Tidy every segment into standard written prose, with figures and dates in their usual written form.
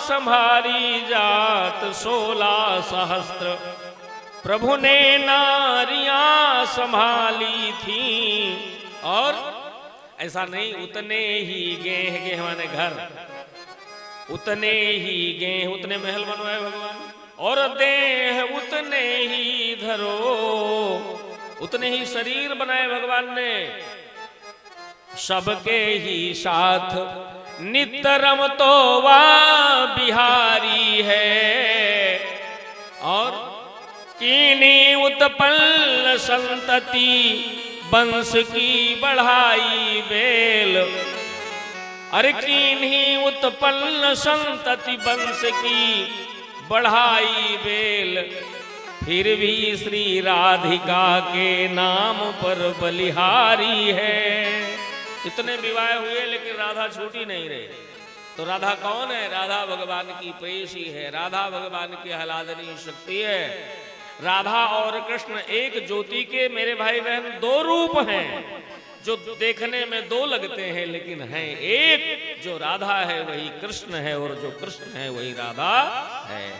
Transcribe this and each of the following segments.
संभारी जात 16 सहस्त्र प्रभु ने नारियां संभाली थी। और ऐसा नहीं, उतने ही गेह माने घर, उतने ही गेह, उतने महल बनवाए भगवान, और देह उतने ही धरो, उतने ही शरीर बनाए भगवान ने। सबके ही साथ नितरम तो वह बिहारी है। और कीनी उत्पन्न संतति वंश की बढ़ाई बेल। अरे कीन्ही उत्पन्न संतति वंश की बढ़ाई बेल, फिर भी श्री राधिका के नाम पर बलिहारी है। इतने विवाह हुए लेकिन राधा छूटी नहीं रही। तो राधा कौन है? राधा भगवान की प्रेयसी है, राधा भगवान की आह्लादनीय शक्ति है। राधा और कृष्ण एक ज्योति के मेरे भाई बहन दो रूप हैं, जो देखने में दो लगते हैं लेकिन हैं एक। जो राधा है वही कृष्ण है और जो कृष्ण है वही राधा है।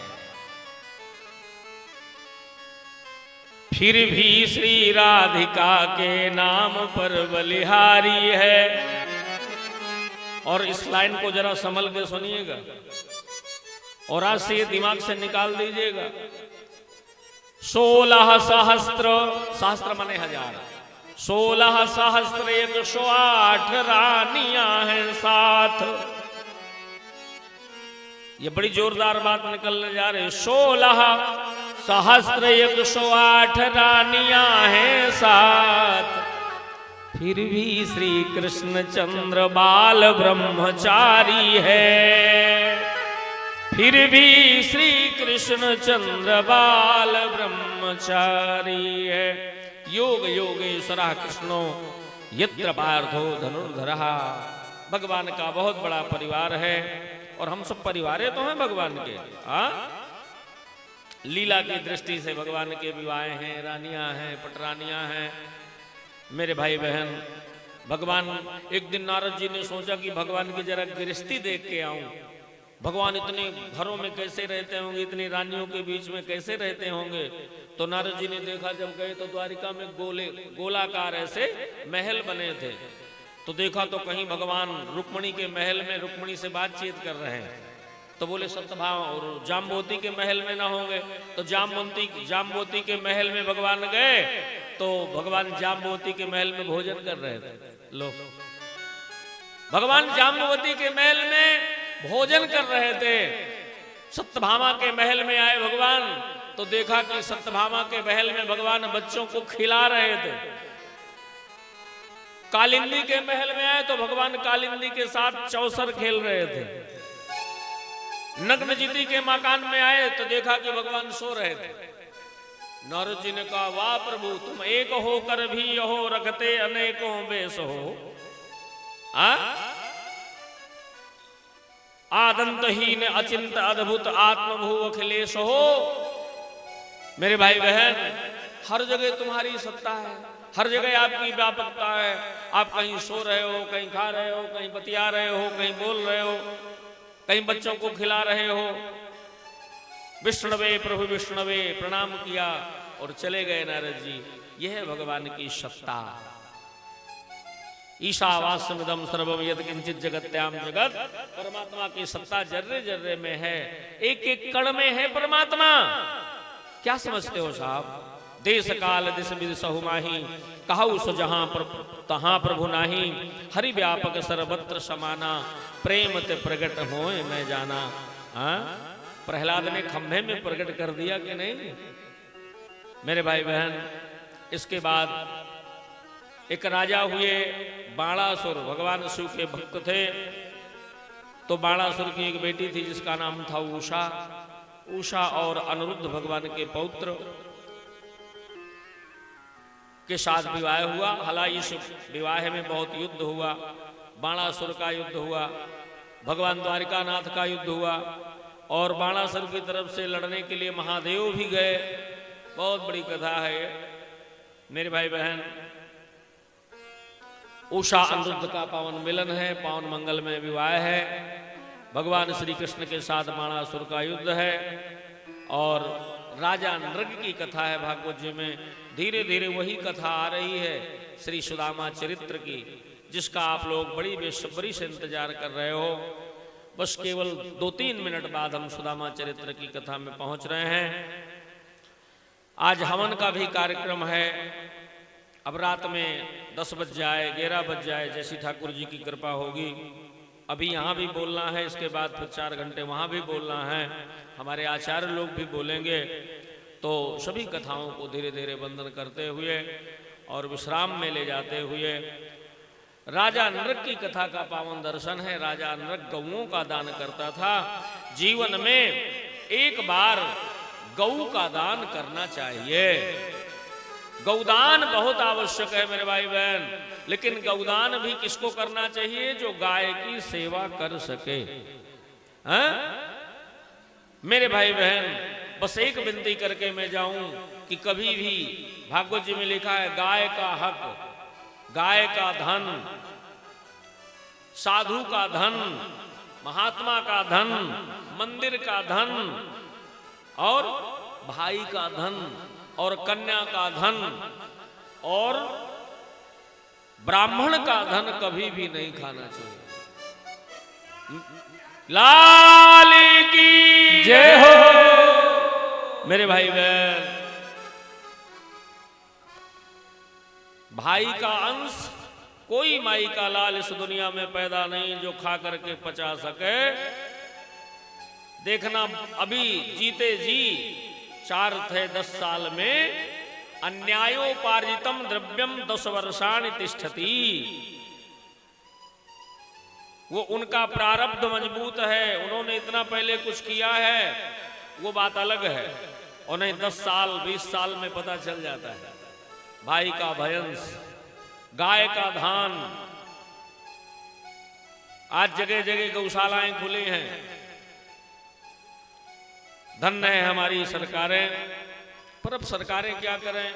फिर भी श्री राधिका के नाम पर बलिहारी है। और इस लाइन को जरा संभल के सुनिएगा और आज से ये दिमाग से निकाल दीजिएगा। 16 सहस्त्र, सहस्त्र माने हजार, 16 सहस्त्र 108 रानियां हैं साथ। ये बड़ी जोरदार बात निकलने जा रही है। 16 सहस्त्र 108 रानियां हैं साथ, फिर भी श्री कृष्ण चंद्र बाल ब्रह्मचारी है। फिर भी श्री कृष्ण चंद्र बाल ब्रह्मचारी है। योग योगेश्वरः कृष्णो यत्र पार्थो धनुर्धरः। भगवान का बहुत बड़ा परिवार है और हम सब परिवार तो हैं भगवान के। लीला की दृष्टि से भगवान के विवाह हैं, रानियां हैं, पटरानियां हैं। मेरे भाई बहन, भगवान, एक दिन नारद जी ने सोचा कि भगवान की जरा गृहस्थी देख के आऊं। भगवान इतने घरों में कैसे रहते होंगे, इतनी रानियों के बीच में कैसे रहते होंगे। तो नारद जी ने देखा, जब गए तो द्वारिका में गोलाकार ऐसे महल बने थे। तो देखा तो कहीं भगवान रुक्मणी के महल में रुक्मणी से बातचीत कर रहे हैं। तो बोले सत्यभामा, और जाम्बोती के महल में ना होंगे। तो जाम्बोती के महल में भगवान गए तो भगवान जाम्बोती के महल में भोजन कर रहे थे। लो, भगवान जाम्बोती के महल में भोजन कर रहे थे। सत्यभामा के महल में आए भगवान तो देखा कि सत्यभामा के महल में भगवान बच्चों को खिला रहे थे। कालिंदी के महल में आए तो भगवान कालिंदी के साथ चौसर खेल रहे थे। नग्नजिती के मकान में आए तो देखा कि भगवान सो रहे थे। नारद जी ने कहा, वाह प्रभु, तुम एक होकर भी यहो रखते अनेकों बेस हो। आदंतहीन अचिंत अद्भुत आत्मभू अखिलेश हो। मेरे भाई बहन, हर जगह तुम्हारी सत्ता है, हर जगह आपकी व्यापकता है। आप कहीं सो रहे हो, कहीं खा रहे हो, कहीं बतिया रहे हो, कहीं बोल रहे हो, कहीं बच्चों को खिला रहे हो। विष्णवे प्रभु विष्णवे प्रणाम किया और चले गए नारद जी। यह है भगवान की सत्ता। ईशावास्यमिदं सर्वं यत् किंचित जगत्याम जगत। परमात्मा की सत्ता जर्रे जर्रे में है, एक एक कण में है परमात्मा। क्या समझते हो साहब? देश काल दिश विद सहु माही, कहु सो जहां तहां प्रभु नाही। हरि व्यापक सर्वत्र समाना, प्रेम ते प्रगट होए मैं जाना। प्रहलाद ने खंभे में प्रकट कर दिया कि नहीं? मेरे भाई बहन, इसके बाद एक राजा हुए बाणासुर। भगवान शिव के भक्त थे। तो बाणासुर की एक बेटी थी जिसका नाम था उषा। उषा और अनिरुद्ध भगवान के पौत्र के साथ विवाह हुआ। हालांकि इस विवाह में बहुत युद्ध हुआ। बाणासुर का युद्ध हुआ, भगवान द्वारिकानाथ का युद्ध हुआ, और बाणासुर की तरफ से लड़ने के लिए महादेव भी गए। बहुत बड़ी कथा है मेरे भाई बहन। उषा अनिरुद्ध का पावन मिलन है, पावन मंगल में विवाह है। भगवान श्री कृष्ण के साथ बाणासुर का युद्ध है और राजा नृग की कथा है भागवत जी में। धीरे धीरे वही कथा आ रही है श्री सुदामा चरित्र की, जिसका आप लोग बड़ी बेसब्री से इंतजार कर रहे हो। बस केवल 2-3 मिनट बाद हम सुदामा चरित्र की कथा में पहुंच रहे हैं। आज हवन का भी कार्यक्रम है। अब रात में 10 बज जाए, 11 बज जाए, जैसी ठाकुर जी की कृपा होगी। अभी यहाँ भी बोलना है, इसके बाद फिर 4 घंटे वहाँ भी बोलना है। हमारे आचार्य लोग भी बोलेंगे। तो सभी कथाओं को धीरे धीरे बंधन करते हुए और विश्राम में ले जाते हुए राजा नृग की कथा का पावन दर्शन है। राजा नृग गौओं का दान करता था। जीवन में एक बार गौ का दान करना चाहिए। गौदान बहुत आवश्यक है मेरे भाई बहन, लेकिन गौदान भी किसको करना चाहिए? जो गाय की सेवा कर सके। हैं? मेरे भाई बहन, बस एक विनती करके मैं जाऊं कि कभी भी भागवत जी में लिखा है गाय का हक, गाय का धन, साधु का धन, महात्मा का धन, मंदिर का धन और भाई का धन और कन्या का धन और ब्राह्मण का धन कभी भी नहीं खाना चाहिए। लाल की जय हो। मेरे भाई बहन, भाई का अंश, कोई माई का लाल इस दुनिया में पैदा नहीं जो खा करके पचा सके। देखना, अभी जीते जी 4 थे 10 साल में, अन्यायोपार्जितम द्रव्यम 10 वर्षाणि तिष्ठति। वो उनका प्रारब्ध मजबूत है, उन्होंने इतना पहले कुछ किया है, वो बात अलग है। उन्हें 10 साल 20 साल में पता चल जाता है। भाई का भयंस, गाय का धान। आज जगह जगह गौशालाएं खुली हैं। धन्य है हमारी सरकारें, पर अब सरकारें क्या करें?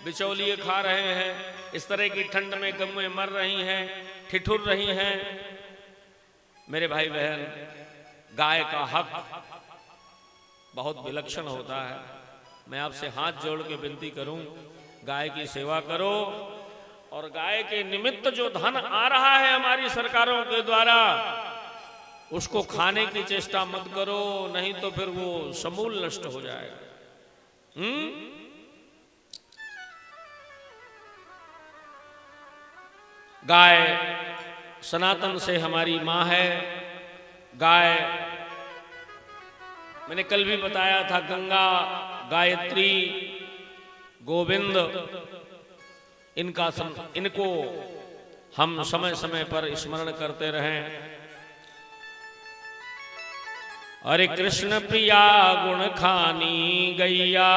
बिचौलिए खा रहे हैं। इस तरह की ठंड में गौएं मर रही हैं, ठिठुर रही हैं। मेरे भाई बहन, गाय का हक बहुत विलक्षण होता है। मैं आपसे हाथ जोड़ के विनती करूं, गाय की सेवा करो। और गाय के निमित्त जो धन आ रहा है हमारी सरकारों के द्वारा, उसको खाने की चेष्टा मत करो, नहीं तो फिर वो समूल नष्ट हो जाएगा। गाय सनातन से हमारी मां है। गाय, मैंने कल भी बताया था, गंगा, गायत्री, गोविंद, इनको हम समय समय पर स्मरण करते रहें। अरे कृष्ण प्रिया गुण खानी गैया,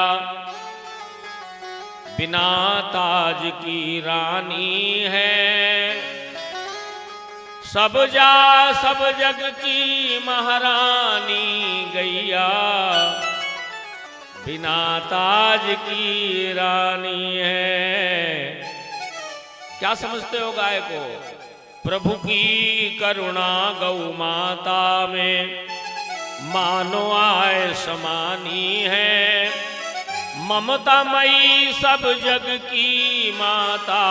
बिना ताज की रानी है। सब जग की महारानी गैया, बिना ताज की रानी है। क्या समझते हो गाय को? प्रभु की करुणा गौ माता में मानो आए समानी है। ममता मई सब जग की माता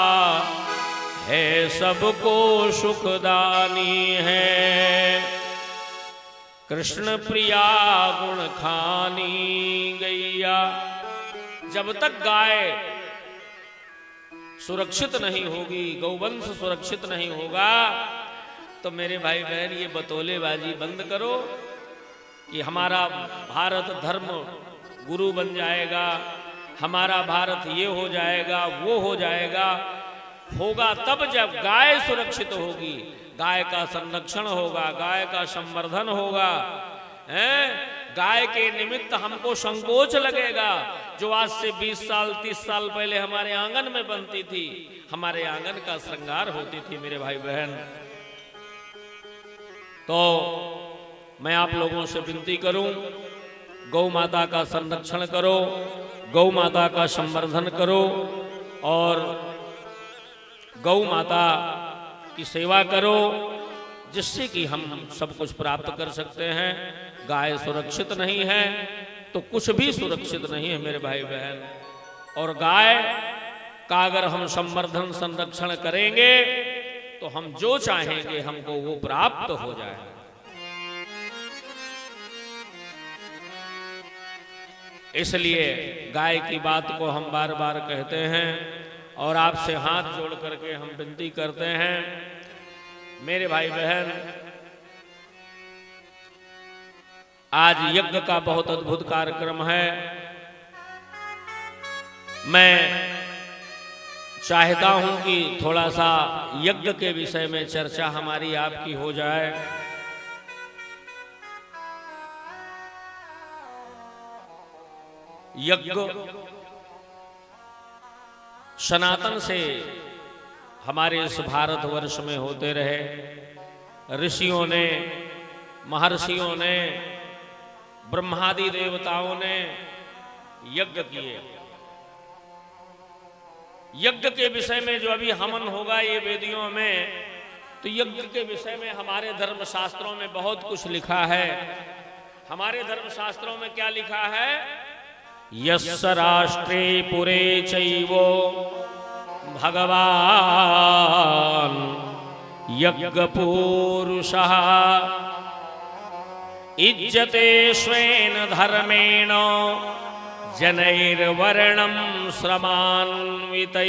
है, सबको सुखदानी है। कृष्ण प्रिया गुण खानी गैया। जब तक गाय सुरक्षित नहीं होगी, गौवंश सुरक्षित नहीं होगा, तो मेरे भाई बहन ये बतौलेबाजी बंद करो कि हमारा भारत धर्म गुरु बन जाएगा, हमारा भारत ये हो जाएगा, वो हो जाएगा। होगा तब जब गाय सुरक्षित होगी, गाय का संरक्षण होगा, गाय का संवर्धन होगा। गाय के निमित्त हमको संकोच लगेगा, जो आज से 20 साल 30 साल पहले हमारे आंगन में बनती थी, हमारे आंगन का श्रृंगार होती थी। मेरे भाई बहन, तो मैं आप लोगों से विनती करूं, गौ माता का संरक्षण करो, गौ माता का संवर्धन करो और गौ माता की सेवा करो। जिससे कि हम सब कुछ प्राप्त कर सकते हैं। गाय सुरक्षित नहीं है तो कुछ भी सुरक्षित नहीं है मेरे भाई बहन। और गाय का अगर हम संवर्धन संरक्षण करेंगे तो हम जो चाहेंगे हमको वो प्राप्त हो जाए। इसलिए गाय की बात को हम बार बार कहते हैं और आपसे हाथ जोड़ करके हम विनती करते हैं मेरे भाई बहन। आज यज्ञ का बहुत अद्भुत कार्यक्रम है। मैं चाहता हूं कि थोड़ा सा यज्ञ के विषय में चर्चा हमारी आपकी हो जाए। यज्ञ सनातन से हमारे इस भारतवर्ष में होते रहे। ऋषियों ने, महर्षियों ने, ब्रह्मादि देवताओं ने यज्ञ किए। यज्ञ के विषय में जो अभी हवन होगा ये वेदियों में, तो यज्ञ के विषय में हमारे धर्मशास्त्रों में बहुत कुछ लिखा है। हमारे धर्मशास्त्रों में क्या लिखा है? यस्य राष्ट्रे पुरे चैवो भगवान यज्ञपूरुषः इज्जते स्वेन धर्मेण जनैर्वर्णं श्रमान्वितैः।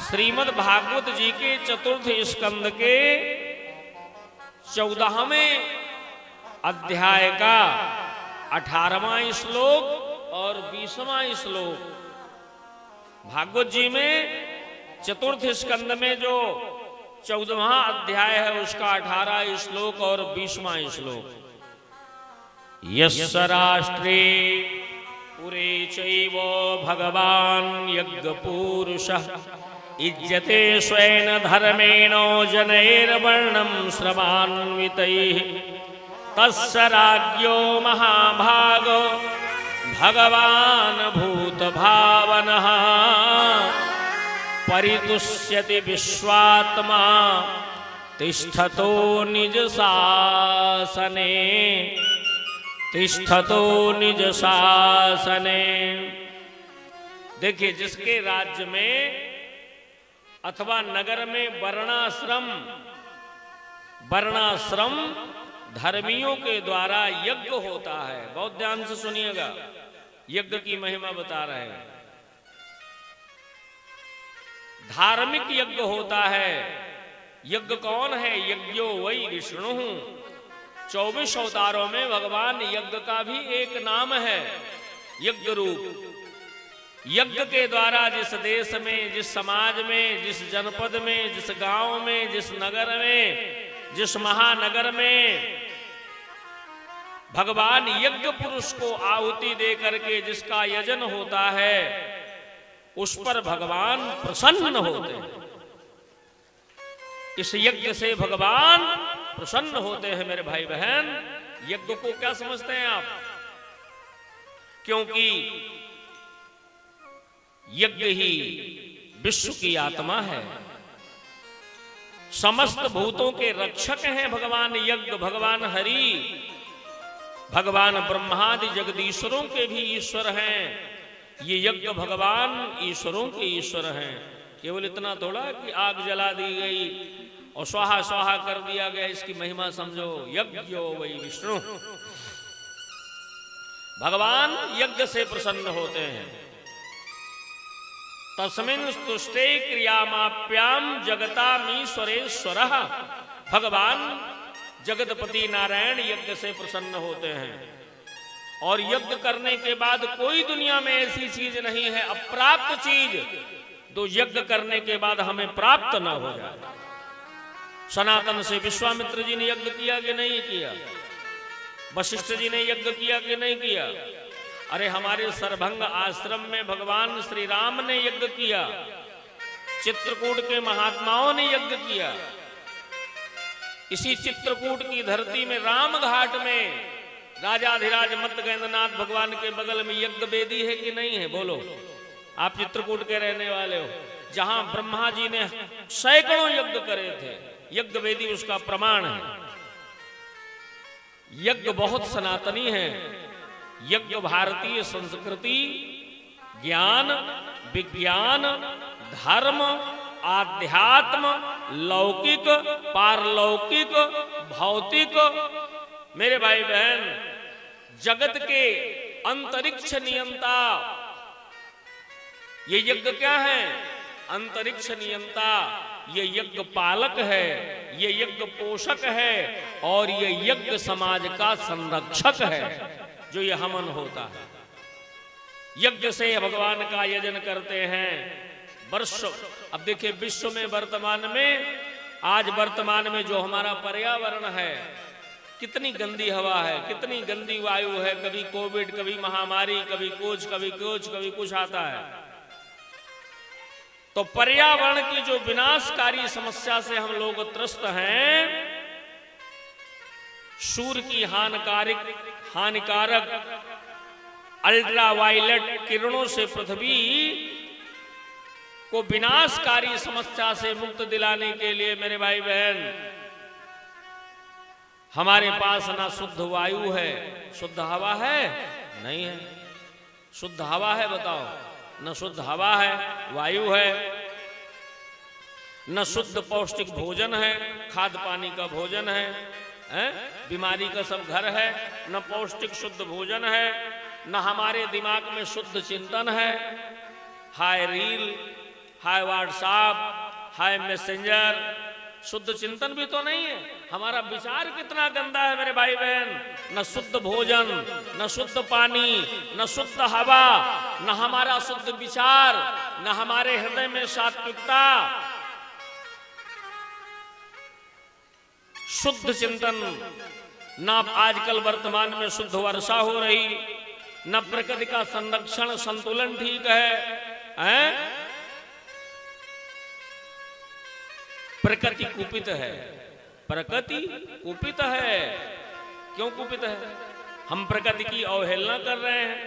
श्रीमद् भागवत जी के चतुर्थ स्कंद के 14वें अध्याय का 18वां श्लोक और 20वां श्लोक। भागवत जी में चतुर्थ स्कंद में जो 14वां अध्याय है उसका 18 श्लोक और 20वां श्लोक। यस्य राष्ट्रे पुरे चैव भगवान यज्ञपूरुषः इज्जते स्वेन धर्मेण जनैर्वर्णं श्रमान्वितैः। तस्य राज्ञो महाभागो भगवान भूतभावनः परितुष्यति विश्वात्मा तिष्ठतो निज शासने। तिष्ठतो निज शासने। देखिए, जिसके राज्य में अथवा नगर में वर्णाश्रम धर्मियों के द्वारा यज्ञ होता है। बहुत ध्यान से सुनिएगा, यज्ञ की महिमा बता रहे हैं। धार्मिक यज्ञ होता है। यज्ञ कौन है? यज्ञो वै विष्णु। 24 अवतारों में भगवान यज्ञ का भी एक नाम है, यज्ञ रूप। यज्ञ के द्वारा जिस देश में, जिस समाज में, जिस जनपद में, जिस गांव में, जिस नगर में, जिस महानगर में भगवान यज्ञ पुरुष को आहुति दे करके जिसका यजन होता है, उस पर भगवान प्रसन्न होते हैं। इस यज्ञ से भगवान प्रसन्न होते हैं मेरे भाई बहन। यज्ञ को क्या समझते हैं आप? क्योंकि यज्ञ ही विश्व की आत्मा है, समस्त भूतों के रक्षक हैं भगवान यज्ञ। भगवान हरि, भगवान ब्रह्मादि जगदीश्वरों के भी ईश्वर हैं। ये यज्ञ भगवान ईश्वरों के ईश्वर हैं। केवल इतना थोड़ा कि आग जला दी गई और स्वाहा स्वाहा कर दिया गया, इसकी महिमा समझो। यज्ञो वै विष्णु। भगवान यज्ञ से प्रसन्न होते हैं। तस्मिन् स्तुष्टे क्रियामाप्याम जगतामीश्वरेश्वरः। भगवान जगतपति नारायण यज्ञ से प्रसन्न होते हैं। और यज्ञ करने के बाद कोई दुनिया में ऐसी चीज नहीं है, अप्राप्त चीज, तो यज्ञ करने के बाद हमें प्राप्त ना हो जाए। सनातन से विश्वामित्र जी ने यज्ञ किया कि नहीं किया? वशिष्ठ जी ने यज्ञ किया कि नहीं किया? अरे हमारे सरभंग आश्रम में भगवान श्री राम ने यज्ञ किया, चित्रकूट के महात्माओं ने यज्ञ किया। इसी चित्रकूट की धरती में राम घाट में राजाधिराज मत्तगेंद्रनाथ भगवान के बगल में यज्ञ वेदी है कि नहीं है? बोलो, आप चित्रकूट के रहने वाले हो। जहां ब्रह्मा जी ने सैकड़ों यज्ञ करे थे, यज्ञ वेदी उसका प्रमाण है। यज्ञ बहुत सनातनी है। यज्ञ भारतीय संस्कृति, ज्ञान, विज्ञान, धर्म, आध्यात्म, लौकिक, पारलौकिक, भौतिक, मेरे भाई बहन, जगत के अंतरिक्ष नियंता ये यज्ञ क्या है? अंतरिक्ष नियंता, ये यज्ञ पालक है, ये यज्ञ पोषक है और ये यज्ञ समाज का संरक्षक है। जो ये हवन होता है, यज्ञ से भगवान का यजन करते हैं वर्ष। अब देखिए विश्व में वर्तमान में, आज वर्तमान में जो हमारा पर्यावरण है, कितनी गंदी हवा है, कितनी गंदी वायु है, कभी कोविड, कभी महामारी, कभी कुछ, कभी कुछ, कभी कुछ आता है। तो पर्यावरण की जो विनाशकारी समस्या से हम लोग त्रस्त हैं, सूर्य की हानिकारक अल्ट्रावायलेट किरणों से पृथ्वी को विनाशकारी समस्या से मुक्त दिलाने के लिए मेरे भाई बहन, हमारे पास ना शुद्ध वायु है, शुद्ध हवा है, नहीं है। शुद्ध हवा है बताओ? न शुद्ध हवा है, वायु है, न शुद्ध पौष्टिक भोजन है, खाद्य पानी का भोजन है, बीमारी का सब घर है। न पौष्टिक शुद्ध भोजन है, न हमारे दिमाग में शुद्ध चिंतन है। हाय रील, हाय व्हाट्सएप, हाय मैसेंजर, शुद्ध चिंतन भी तो नहीं है। हमारा विचार कितना गंदा है मेरे भाई बहन। न शुद्ध भोजन, न शुद्ध पानी, न शुद्ध हवा, न हमारा शुद्ध विचार, न हमारे हृदय में सात्विकता, शुद्ध चिंतन, न आजकल वर्तमान में शुद्ध वर्षा हो रही, न प्रकृति का संरक्षण संतुलन ठीक है? प्रकृति कुपित है, प्रकृति कुपित है। क्यों कुपित है? हम प्रकृति की अवहेलना कर रहे हैं,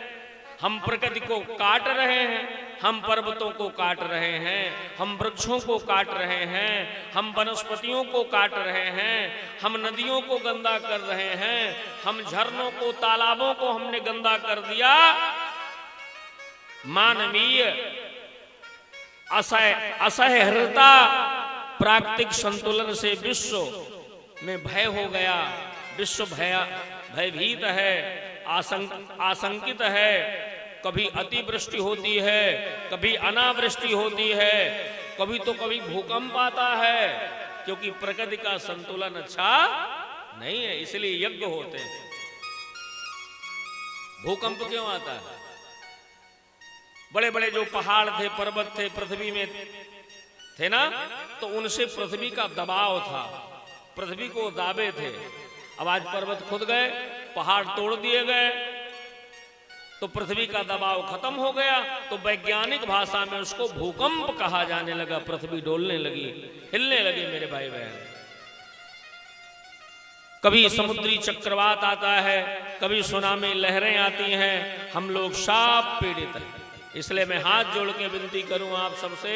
हम प्रकृति को काट रहे हैं, हम पर्वतों को काट रहे हैं, हम वृक्षों को काट रहे हैं, हम वनस्पतियों को काट रहे हैं, हम नदियों को गंदा कर रहे हैं, हम झरनों को, तालाबों को हमने गंदा कर दिया। मानवीय असह्यता, प्राकृतिक संतुलन से विश्व में भय हो गया। विश्व भयभीत है, आशंकित है। कभी अतिवृष्टि होती है, कभी अनावृष्टि होती है, कभी भूकंप आता है, क्योंकि प्रकृति का संतुलन अच्छा नहीं है। इसलिए यज्ञ होते हैं। भूकंप क्यों आता है? बड़े बड़े जो पहाड़ थे, पर्वत थे, पृथ्वी में थे ना, तो उनसे पृथ्वी का दबाव था, पृथ्वी को दाबे थे। अब आज पर्वत खुद गए, पहाड़ तोड़ दिए गए, तो पृथ्वी का दबाव खत्म हो गया। तो वैज्ञानिक भाषा में उसको भूकंप कहा जाने लगा। पृथ्वी डोलने लगी, हिलने लगे मेरे भाई बहन। कभी समुद्री चक्रवात आता है, कभी सुनामी लहरें आती हैं, हम लोग साफ पीड़ित हैं। इसलिए मैं हाथ जोड़ के विनती करूं आप सबसे,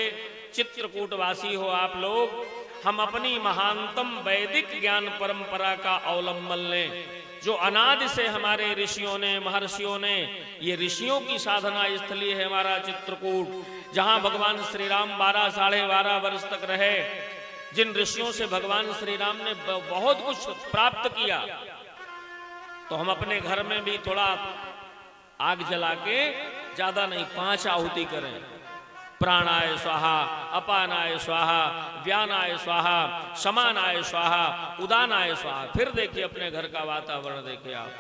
चित्रकूटवासी हो आप लोग, हम अपनी महानतम वैदिक ज्ञान परंपरा का अवलंबन लें, जो अनादि से हमारे ऋषियों ने, महर्षियों ने, ये ऋषियों की साधना स्थली है हमारा चित्रकूट, जहां भगवान श्री राम 12 साढ़े 12 वर्ष तक रहे। जिन ऋषियों से भगवान श्री राम ने बहुत कुछ प्राप्त किया, तो हम अपने घर में भी थोड़ा आग जला के, ज्यादा नहीं, 5 आहुति करें। प्राणाय स्वाहा, अपानाय स्वाहा, व्यानाय स्वाहा, समानाय स्वाहा, उदानाय स्वाहा। फिर देखिए अपने घर का वातावरण देखिए आप,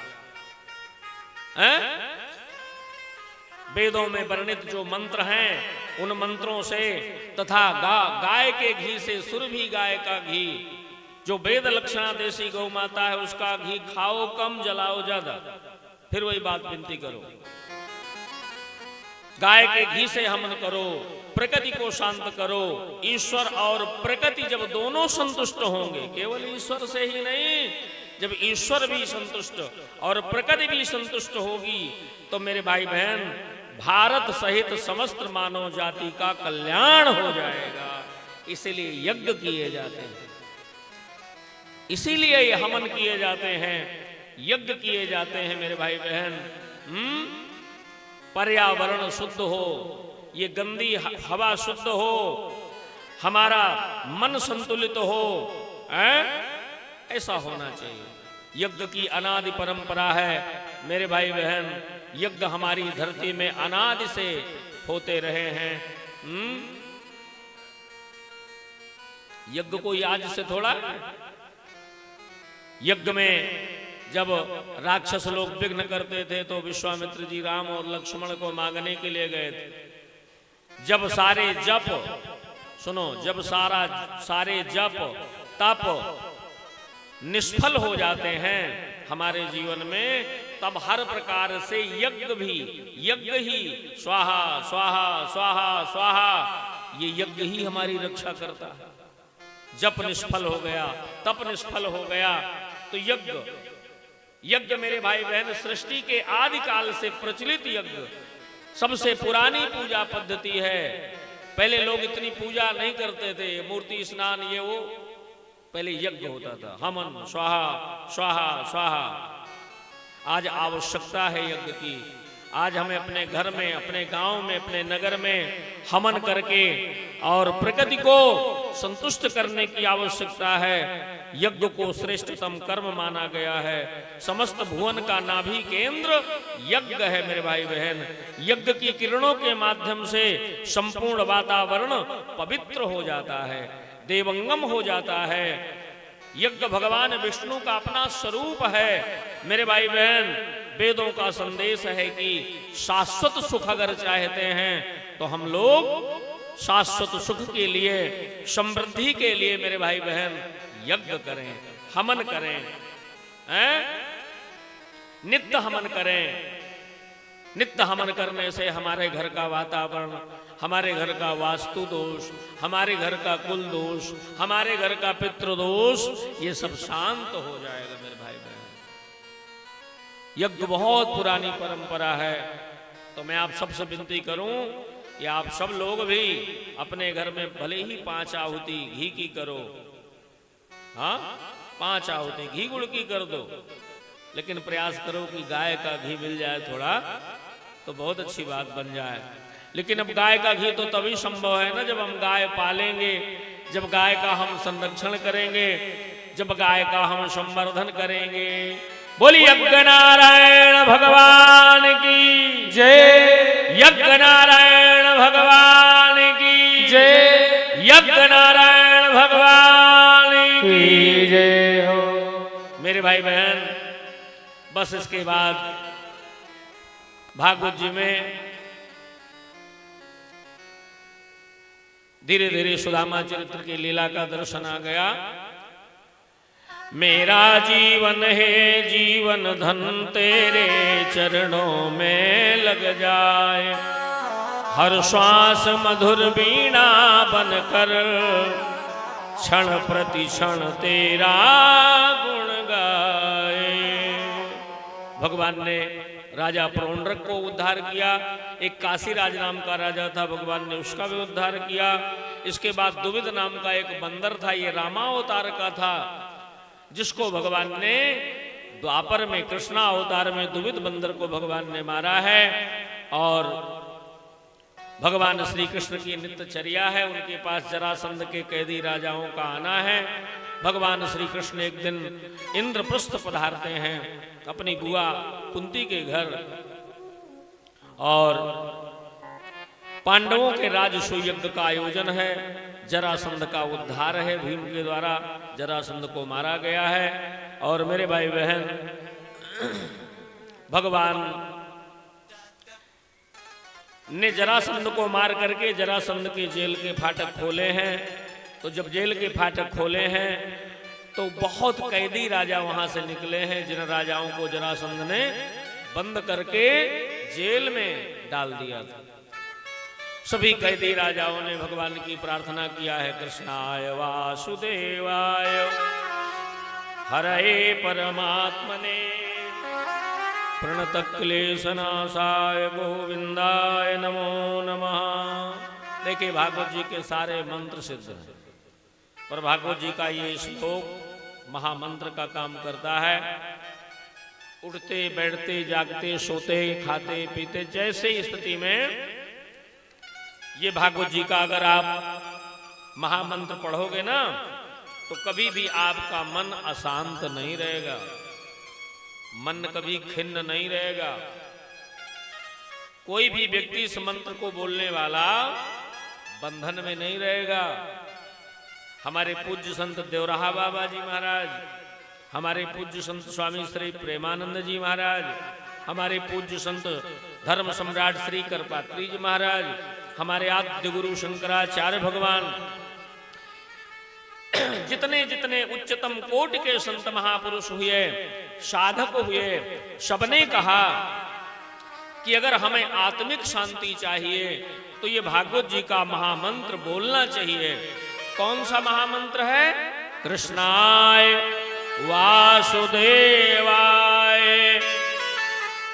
वेदों में वर्णित जो मंत्र हैं, उन मंत्रों से तथा गाय के घी से, सुरभि गाय का घी, जो वेद लक्षणा देसी गौ माता है, उसका घी खाओ कम, जलाओ ज्यादा। फिर वही बात विनती करो, गाय के घी से हवन करो, प्रकृति को शांत करो। ईश्वर और प्रकृति जब दोनों संतुष्ट होंगे, केवल ईश्वर से ही नहीं, जब ईश्वर भी संतुष्ट और प्रकृति भी संतुष्ट होगी, तो मेरे भाई बहन भारत सहित समस्त मानव जाति का कल्याण हो जाएगा। इसीलिए यज्ञ किए जाते हैं, इसीलिए ये हवन किए जाते हैं, यज्ञ किए जाते हैं मेरे भाई बहन। पर्यावरण शुद्ध हो, ये गंदी हवा शुद्ध हो, हमारा मन संतुलित हो, ऐसा होना चाहिए। यज्ञ की अनादि परंपरा है मेरे भाई बहन। यज्ञ हमारी धरती में अनादि से होते रहे हैं। यज्ञ कोई आज से थोड़ा। यज्ञ में जब राक्षस लोग विघ्न करते थे तो विश्वामित्र जी राम और लक्ष्मण को मांगने के लिए गए थे। जब सारे जप सुनो, जब सारे जप तप निष्फल हो जाते हैं हमारे जीवन में, तब हर प्रकार से यज्ञ ही स्वाहा स्वाहा स्वाहा स्वाहा, ये यज्ञ ही हमारी रक्षा करता है। जप निष्फल हो गया, तप निष्फल हो गया, तो यज्ञ मेरे भाई बहन सृष्टि के आदि काल से प्रचलित यज्ञ सबसे पुरानी पूजा पद्धति है। पहले लोग इतनी पूजा नहीं करते थे, मूर्ति स्नान ये वो, पहले यज्ञ होता था। हवन स्वाहा स्वाहा स्वाहा। आज आवश्यकता है यज्ञ की। आज हमें अपने घर में, अपने गांव में, अपने नगर में हवन करके और प्रकृति को संतुष्ट करने की आवश्यकता है। यज्ञ को श्रेष्ठतम कर्म माना गया है। समस्त भुवन का नाभि केंद्र यज्ञ है मेरे भाई बहन। यज्ञ की किरणों के माध्यम से संपूर्ण वातावरण पवित्र हो जाता है, देवंगम हो जाता है। यज्ञ भगवान विष्णु का अपना स्वरूप है मेरे भाई बहन। वेदों का संदेश है कि शाश्वत सुख अगर चाहते हैं तो हम लोग शाश्वत सुख के लिए, समृद्धि के लिए मेरे भाई बहन यज्ञ करें, हवन करें, नित्य हवन करें। नित्य हवन करने से हमारे घर का वातावरण, हमारे घर का वास्तु दोष, हमारे घर का कुल दोष, हमारे घर का पितृ दोष, ये सब शांत हो जाएगा मेरे भाई बहन। यज्ञ बहुत पुरानी परंपरा है। तो मैं आप सबसे विनती करूं कि आप सब लोग भी अपने घर में भले ही 5 आहुति घी की करो, हाँ 5 आहुति घी गुड़ की कर दो, लेकिन प्रयास करो कि गाय का घी मिल जाए थोड़ा, तो बहुत अच्छी बात बन जाए। लेकिन अब गाय का घी तो तभी संभव है ना जब हम गाय पालेंगे, जब गाय का हम संरक्षण करेंगे, जब गाय का हम संवर्धन करेंगे। बोली यज्ञ नारायण भगवान की जय, यज्ञ नारायण भगवान की जय, यज्ञ नारायण भगवान की जय हो। मेरे भाई बहन, बस इसके बाद भागवत जी में धीरे धीरे सुदामा चरित्र की लीला का दर्शन आ गया। मेरा जीवन है जीवन धन तेरे चरणों में लग जाए, हर श्वास मधुर वीणा बनकर क्षण प्रति क्षण तेरा गुण गाए। भगवान ने राजा प्रोण्ड्रक को उद्धार किया। एक काशीराज नाम का राजा था, भगवान ने उसका भी उद्धार किया। इसके बाद दुविध नाम का एक बंदर था, ये रामावतार का था, जिसको भगवान ने द्वापर में, कृष्णा अवतार में दुविध बंदर को भगवान ने मारा है। और भगवान श्री कृष्ण की नित्यचर्या है, उनके पास जरासंध के कैदी राजाओं का आना है। भगवान श्री कृष्ण एक दिन इंद्रप्रस्थ पधारते हैं अपनी बुआ कुंती के घर, और पांडवों के राजसूय यज्ञ का आयोजन है। जरासंध का उद्धार है, भीम के द्वारा जरासंध को मारा गया है। और मेरे भाई बहन, भगवान ने जरासंध को मार करके जरासंध के जेल के फाटक खोले हैं। तो जब जेल के फाटक खोले हैं तो बहुत कैदी राजा वहां से निकले हैं, जिन राजाओं को जरासंध ने बंद करके जेल में डाल दिया था। सभी कैदी राजाओं ने भगवान की प्रार्थना किया है, कृष्णाय वासुदेवाय हरे परमात्मने प्रणतक्लेशनाशाय गोविंदाय नमो नमः। देखिए भागवत जी के सारे मंत्र सिद्ध हैं, पर भागवत जी का ये श्लोक महामंत्र का काम करता है। उठते बैठते जागते सोते खाते पीते जैसे स्थिति में ये भागवत जी का अगर आप महामंत्र पढ़ोगे ना तो कभी भी आपका मन अशांत नहीं रहेगा, मन कभी खिन्न नहीं रहेगा। कोई भी व्यक्ति इस मंत्र को बोलने वाला बंधन में नहीं रहेगा। हमारे पूज्य संत देवराहा बाबा जी महाराज, हमारे पूज्य संत स्वामी श्री प्रेमानंद जी महाराज, हमारे पूज्य संत धर्म सम्राट श्री करपात्री जी महाराज, हमारे आद्य गुरु शंकराचार्य भगवान, जितने जितने उच्चतम कोटि के संत महापुरुष हुए, साधक हुए, सबने कहा कि अगर हमें आत्मिक शांति चाहिए तो ये भागवत जी का महामंत्र बोलना चाहिए। कौन सा महामंत्र है? कृष्णाय वासुदेवाय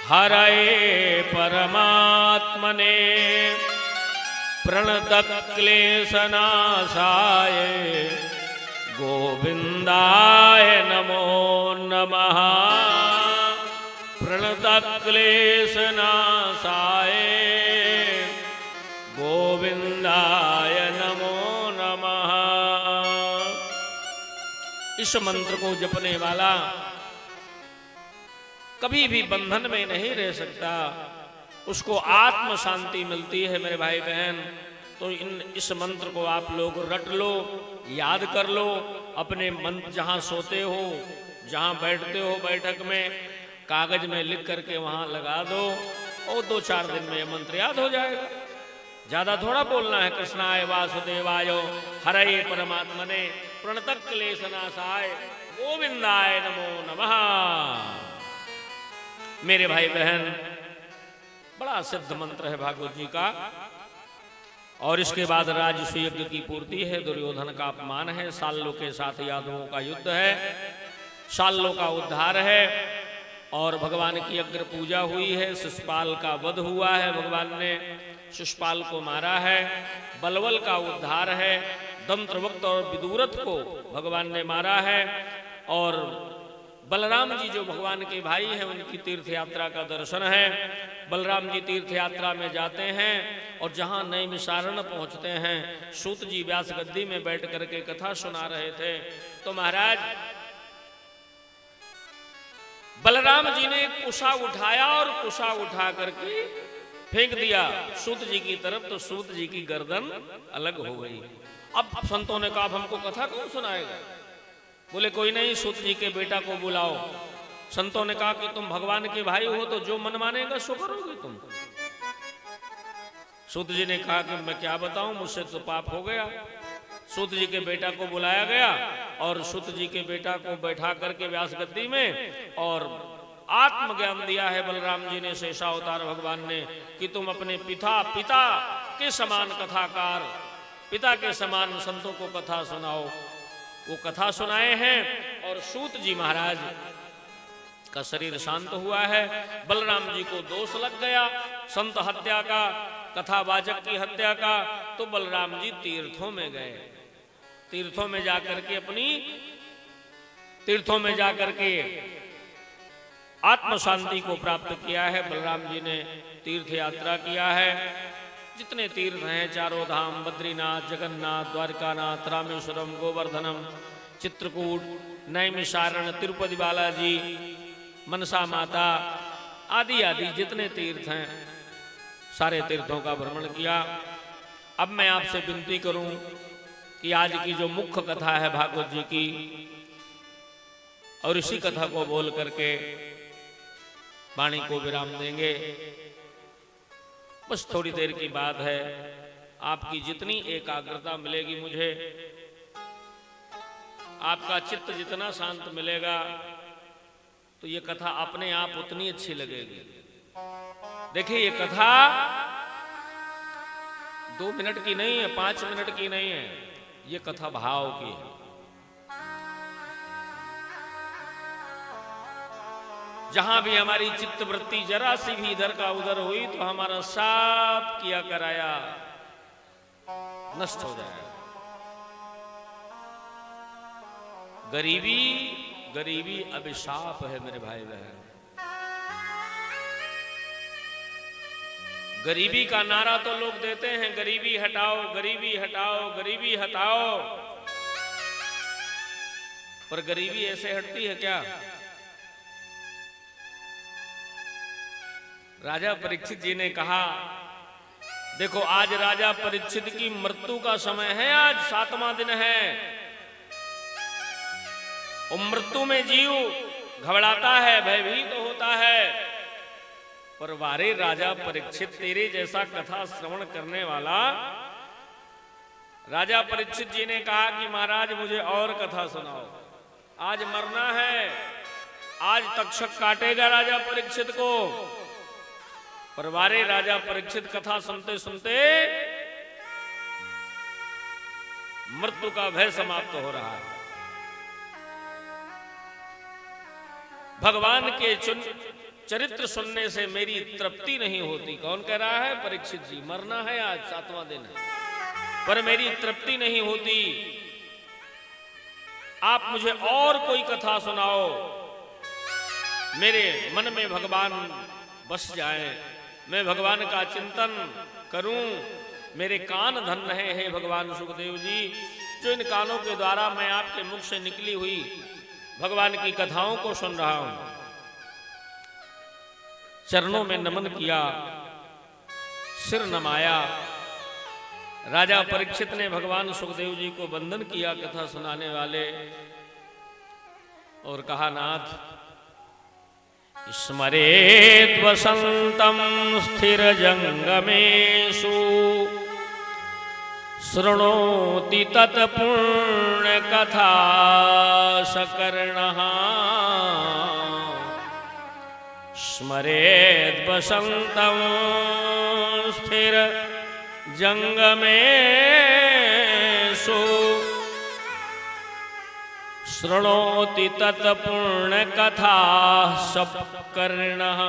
हरये परमात्मने प्रणतक्लेशनाशाय गोविंदाय नमो नमः। प्रणतक्लेशनाशाय गोविंदाय नमो नमः। इस मंत्र को जपने वाला कभी भी बंधन में नहीं रह सकता, उसको आत्म शांति मिलती है मेरे भाई बहन। तो इस मंत्र को आप लोग रट लो, याद कर लो, अपने मन जहां सोते हो, जहां बैठते हो बैठक में, कागज में लिख करके वहां लगा दो और 2-4 दिन में यह मंत्र याद हो जाएगा। ज्यादा थोड़ा बोलना है। कृष्णाय वासुदेवाय हरये परमात्मने प्रणतक्लेशनाशाय गोविंदाय नमो नमः। मेरे भाई बहन, बड़ा सिद्ध मंत्र है भागवत जी का। और इसके बाद राजस्व यज्ञ की पूर्ति है, दुर्योधन का अपमान है, सालों के साथ यादवों का युद्ध है, सालों का उद्धार है और भगवान की अग्र पूजा हुई है। शिशुपाल का वध हुआ है, भगवान ने शिशुपाल को मारा है। बलवल का उद्धार है, दंत्रवक्त और विदुरथ को भगवान ने मारा है। और बलराम जी जो भगवान के भाई हैं, उनकी तीर्थ यात्रा का दर्शन है। बलराम जी तीर्थ यात्रा में जाते हैं और जहां नैमिषारण्य पहुंचते हैं, सूत जी व्यास गद्दी में बैठ करके कथा सुना रहे थे, तो महाराज बलराम जी ने कुशा उठाया और कुशा उठा करके फेंक दिया सूत जी की तरफ, तो सूत जी की गर्दन अलग हो गई। अब संतों ने कहा हमको कथा कौन सुनाएगा? बोले कोई नहीं, सूत जी के बेटा को बुलाओ। संतों ने कहा कि तुम भगवान के भाई हो तो जो मन मानेगा सो करोगे तुम। सूत जी ने कहा कि मैं क्या बताऊं, मुझसे तो पाप हो गया। सूत जी के बेटा को बुलाया गया और सूत जी के बेटा को बैठा करके व्यास गद्दी में और आत्मज्ञान दिया है बलराम जी ने, शेषावतार भगवान ने, कि तुम अपने पिता के समान कथाकार, पिता के समान संतों को कथा सुनाओ। वो कथा सुनाए हैं और सूत जी महाराज का शरीर शांत हुआ है। बलराम जी को दोष लग गया संत हत्या का, कथावाचक की हत्या का, तो बलराम जी तीर्थों में गए। तीर्थों में जाकर के आत्म शांति को प्राप्त किया है। बलराम जी ने तीर्थ यात्रा किया है। जितने तीर्थ हैं, चारों धाम, बद्रीनाथ, जगन्नाथ, द्वारकानाथ, रामेश्वरम, गोवर्धनम, चित्रकूट, नैमिषारण्य, तिरुपति बालाजी, मनसा माता आदि आदि जितने तीर्थ हैं, सारे तीर्थों का भ्रमण किया। अब मैं आपसे विनती करूं कि आज की जो मुख्य कथा है भागवत जी की, और इसी कथा को बोल करके वाणी को विराम देंगे। बस थोड़ी देर की बात है। आपकी जितनी एकाग्रता मिलेगी मुझे, आपका चित्त जितना शांत मिलेगा, तो ये कथा अपने आप उतनी अच्छी लगेगी। देखिए ये कथा 2 मिनट की नहीं है, 5 मिनट की नहीं है, ये कथा भाव की है। जहां भी हमारी चित्त वृत्ति जरा सी भी इधर का उधर हुई तो हमारा साफ किया कराया नष्ट हो जाएगा। गरीबी गरीबी अभिशाप है मेरे भाई बहन। गरीबी का नारा तो लोग देते हैं, गरीबी हटाओ गरीबी हटाओ गरीबी हटाओ, पर गरीबी ऐसे हटती है क्या? राजा परीक्षित जी ने कहा, देखो आज राजा परीक्षित की मृत्यु का समय है, आज 7वां दिन है। और मृत्यु में जीव घबराता है, भयभीत तो होता है, पर वारे राजा परीक्षित, तेरे जैसा कथा श्रवण करने वाला। राजा परीक्षित जी ने कहा कि महाराज मुझे और कथा सुनाओ, आज मरना है, आज तक्षक काटेगा राजा परीक्षित को। पर वारे राजा परीक्षित कथा सुनते सुनते मृत्यु का भय समाप्त हो रहा है। भगवान के चरित्र सुनने से मेरी तृप्ति नहीं होती। कौन कह रहा है? परीक्षित जी। मरना है, आज 7वां दिन है, पर मेरी तृप्ति नहीं होती। आप मुझे और कोई कथा सुनाओ, मेरे मन में भगवान बस जाए, मैं भगवान का चिंतन करूं। मेरे कान धन्य है हे भगवान सुखदेव जी, जो इन कानों के द्वारा मैं आपके मुख से निकली हुई भगवान की कथाओं को सुन रहा हूं। चरणों में नमन किया, सिर नमाया। राजा परीक्षित ने भगवान सुखदेव जी को वंदन किया, कथा सुनाने वाले, और कहा, नाथ स्मरेत् वसंतम स्थिर जंगमेषु शृणोति तत्पुण्य कथा सकर्णः। स्मरेत् वसंतम स्थिर जंगमेषु शृणोति तत्पुण्य कथा सकर्णः।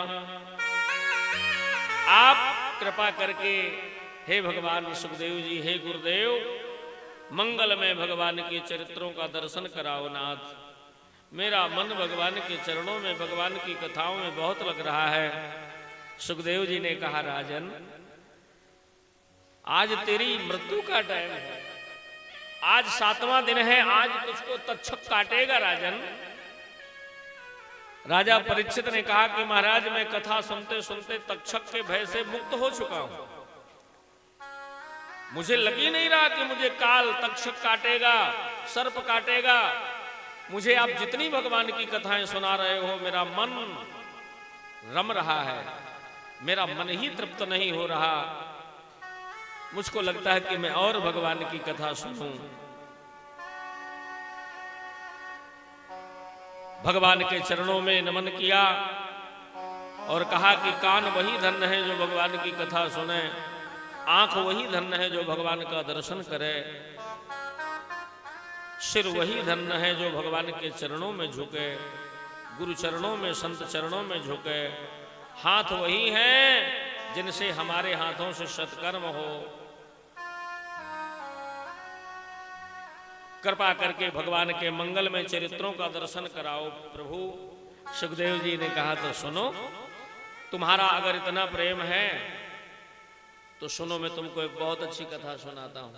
आप कृपा करके हे भगवान सुखदेव जी, हे गुरुदेव, मंगल में भगवान के चरित्रों का दर्शन कराओ नाथ। मेरा मन भगवान के चरणों में, भगवान की कथाओं में बहुत लग रहा है। सुखदेव जी ने कहा, राजन आज तेरी मृत्यु का टाइम है, आज 7वां दिन है, आज तुझको तक्षक काटेगा राजन। राजा परीक्षित ने कहा कि महाराज मैं कथा सुनते सुनते तक्षक के भय से मुक्त हो चुका हूं। मुझे लग ही नहीं रहा कि मुझे काल तक्षक काटेगा, सर्प काटेगा। मुझे आप जितनी भगवान की कथाएं सुना रहे हो, मेरा मन रम रहा है, मेरा मन ही तृप्त नहीं हो रहा। मुझको लगता है कि मैं और भगवान की कथा सुनूं। भगवान के चरणों में नमन किया और कहा कि कान वही धन्य है जो भगवान की कथा सुने, आंख वही धन्य है जो भगवान का दर्शन करे, सिर वही धन्य है जो भगवान के चरणों में झुके, गुरु चरणों में, संत चरणों में झुके, हाथ वही हैं जिनसे हमारे हाथों से सत्कर्म हो। कृपा करके भगवान के मंगल में चरित्रों का दर्शन कराओ प्रभु। सुखदेव जी ने कहा, तो सुनो, तुम्हारा अगर इतना प्रेम है तो सुनो, मैं तुमको एक बहुत अच्छी कथा सुनाता हूं।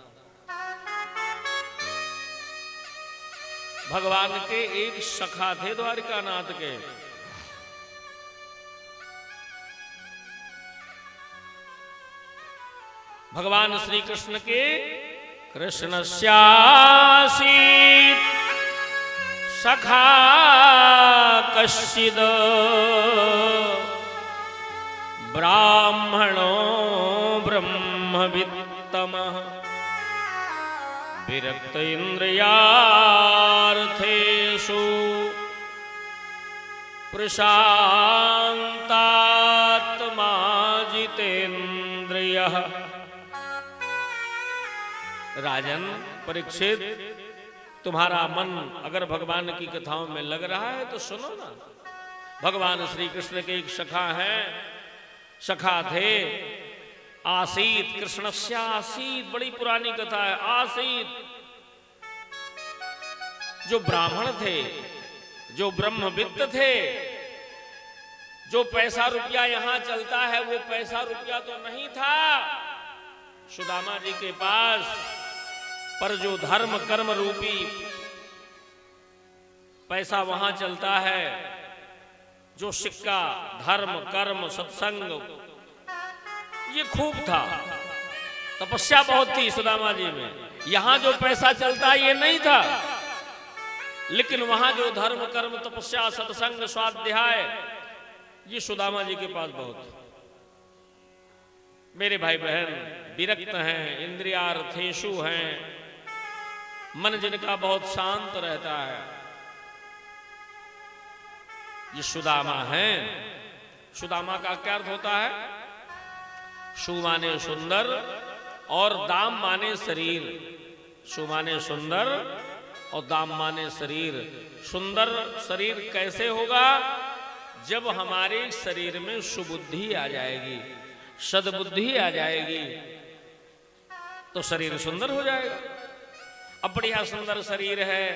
भगवान के एक सखा थे द्वारिकानाथ के, भगवान श्री कृष्ण के कृष्णस्यासीत् सखा कश्चिद ब्राह्मणो ब्रह्मवित्तमः विरक्त इंद्रियार्थेषु प्रशांतात्मा जितेन्द्रियः। राजन परीक्षित, तुम्हारा मन अगर भगवान की कथाओं में लग रहा है तो सुनो ना। भगवान श्री कृष्ण के एक सखा हैं, सखा थे आसीत, कृष्णस्य आसीत, बड़ी पुरानी कथा है। आसीत जो ब्राह्मण थे, जो ब्रह्मविद्त थे, जो पैसा रुपया यहां चलता है वो पैसा रुपया तो नहीं था सुदामा जी के पास, पर जो धर्म कर्म रूपी पैसा वहां चलता है, जो सिक्का, धर्म कर्म सत्संग, ये खूब था। तपस्या बहुत थी सुदामा जी में। यहां जो पैसा चलता है ये नहीं था, लेकिन वहां जो धर्म कर्म तपस्या सत्संग स्वाध्याय, ये सुदामा जी के पास बहुत था। मेरे भाई बहन विरक्त हैं, इंद्रियार्थेषु हैं, मन जिनका बहुत शांत रहता है, ये सुदामा हैं। सुदामा का क्या अर्थ होता है? सु माने सुंदर और दाम माने शरीर। सु माने सुंदर और दाम माने शरीर। सुंदर शरीर कैसे होगा? जब हमारे शरीर में सुबुद्धि आ जाएगी, सद्बुद्धि आ जाएगी, तो शरीर सुंदर हो जाएगा। अब बढ़िया सुंदर शरीर है,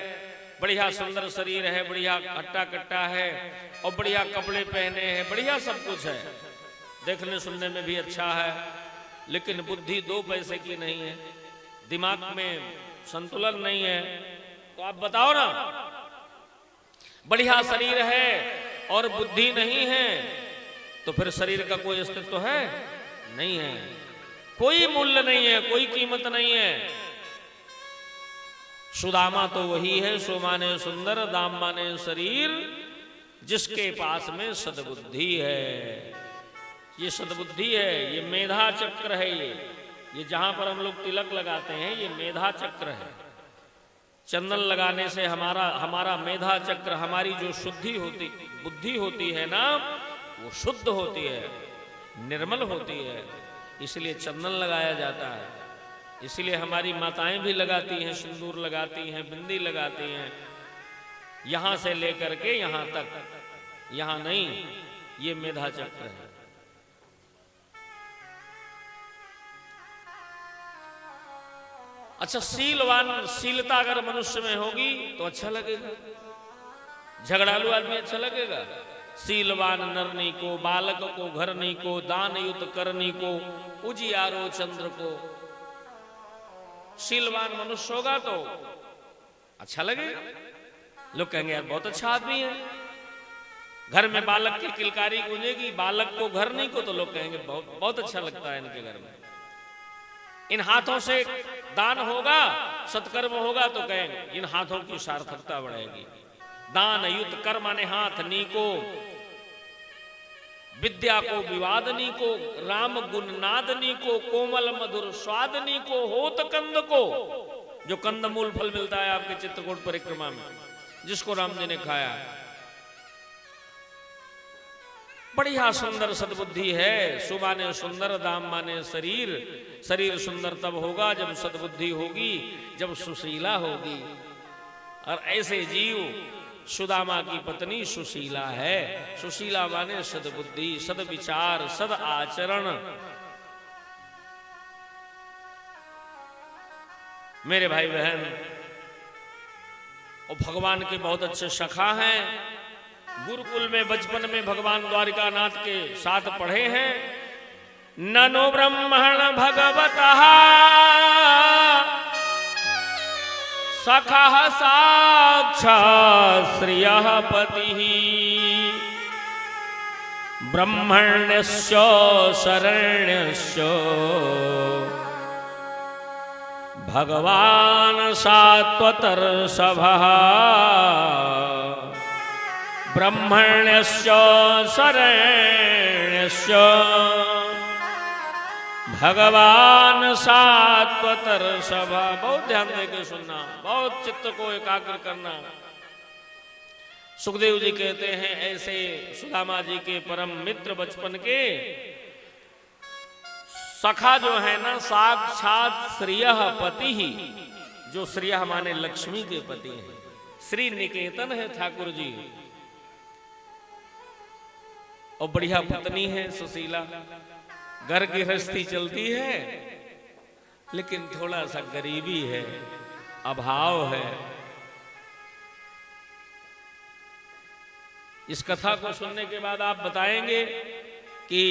बढ़िया सुंदर शरीर है, बढ़िया हट्टा कट्टा है और बढ़िया कपड़े पहने हैं, बढ़िया सब कुछ है, देखने सुनने में भी अच्छा है, लेकिन बुद्धि 2 पैसे की नहीं है, दिमाग में संतुलन नहीं है, तो आप बताओ ना। बढ़िया शरीर है और बुद्धि नहीं है, तो फिर शरीर का कोई अस्तित्व है? नहीं है, कोई मूल्य नहीं है, कोई कीमत नहीं है। सुदामा तो वही है, सु माने सुंदर, दाम माने शरीर, जिसके पास में सद्बुद्धि है। ये सद्बुद्धि है, ये मेधा चक्र है। ये जहां पर हम लोग तिलक लगाते हैं, ये मेधा चक्र है। चंदन लगाने से हमारा मेधा चक्र, हमारी जो शुद्धि होती बुद्धि होती है ना, वो शुद्ध होती है, निर्मल होती है। इसलिए चंदन लगाया जाता है, इसलिए हमारी माताएं भी लगाती हैं, सिंदूर लगाती हैं, बिंदी लगाती हैं, यहां से लेकर के यहां तक। यहां नहीं, ये मेधा चक्र है। अच्छा, शीलता अगर मनुष्य में होगी तो अच्छा लगेगा, झगड़ालू आदमी अच्छा लगेगा। शीलवान नरनी को, बालक को घरनी को, दान युत करनी को, उजियारो चंद्र को। शीलवान मनुष्य होगा तो अच्छा लगेगा, लोग कहेंगे यार बहुत अच्छा आदमी है। घर में बालक की किलकारी गूंजेगी, बालक को घरनी को, तो लोग कहेंगे बहुत बहुत अच्छा लगता है इनके घर में। इन हाथों से दान होगा, सत्कर्म होगा, तो कहेंगे इन हाथों की सार्थकता बढ़ेगी। दान युत कर माने हाथ, नी को विद्या को विवादनी को, राम गुण नादनी को, कोमल मधुर स्वादनी को, होत कंद को, जो कंद मूल फल मिलता है आपके चित्रकूट परिक्रमा में, जिसको राम जी ने खाया। बढ़िया सुंदर सद्बुद्धि है। सु माने सुंदर, दाम माने शरीर। शरीर सुंदर तब होगा जब सद्बुद्धि होगी, जब सुशीला होगी। और ऐसे जीव, सुदामा की पत्नी सुशीला है। सुशीला माने सद्बुद्धि, सद्विचार, सद आचरण। मेरे भाई बहन, और भगवान के बहुत अच्छे सखा हैं। गुरुकुल में बचपन में भगवान द्वारिकानाथ के साथ पढ़े हैं। ननु ब्रह्मण भगवतः सखः साक्षात् श्रियः पतिः ब्रह्मण्यस्य शरण्यस्य भगवान सात्वतर्षभः ब्रह्मण्यस्य शरण्यस्य भगवान सात्वतर्षभः। बहुत ध्यान देकर सुनना, बहुत चित्त को एकाग्र करना। सुखदेव जी कहते हैं ऐसे सुदामा जी के परम मित्र बचपन के सखा जो है ना, साक्षात श्रियः पति ही, जो श्रियः माने लक्ष्मी के पति हैं। श्री निकेतन है ठाकुर जी। और बढ़िया पत्नी है सुशीला, घर की गृहस्थी चलती है, लेकिन थोड़ा सा गरीबी है, अभाव है। इस कथा को सुनने के बाद आप बताएंगे कि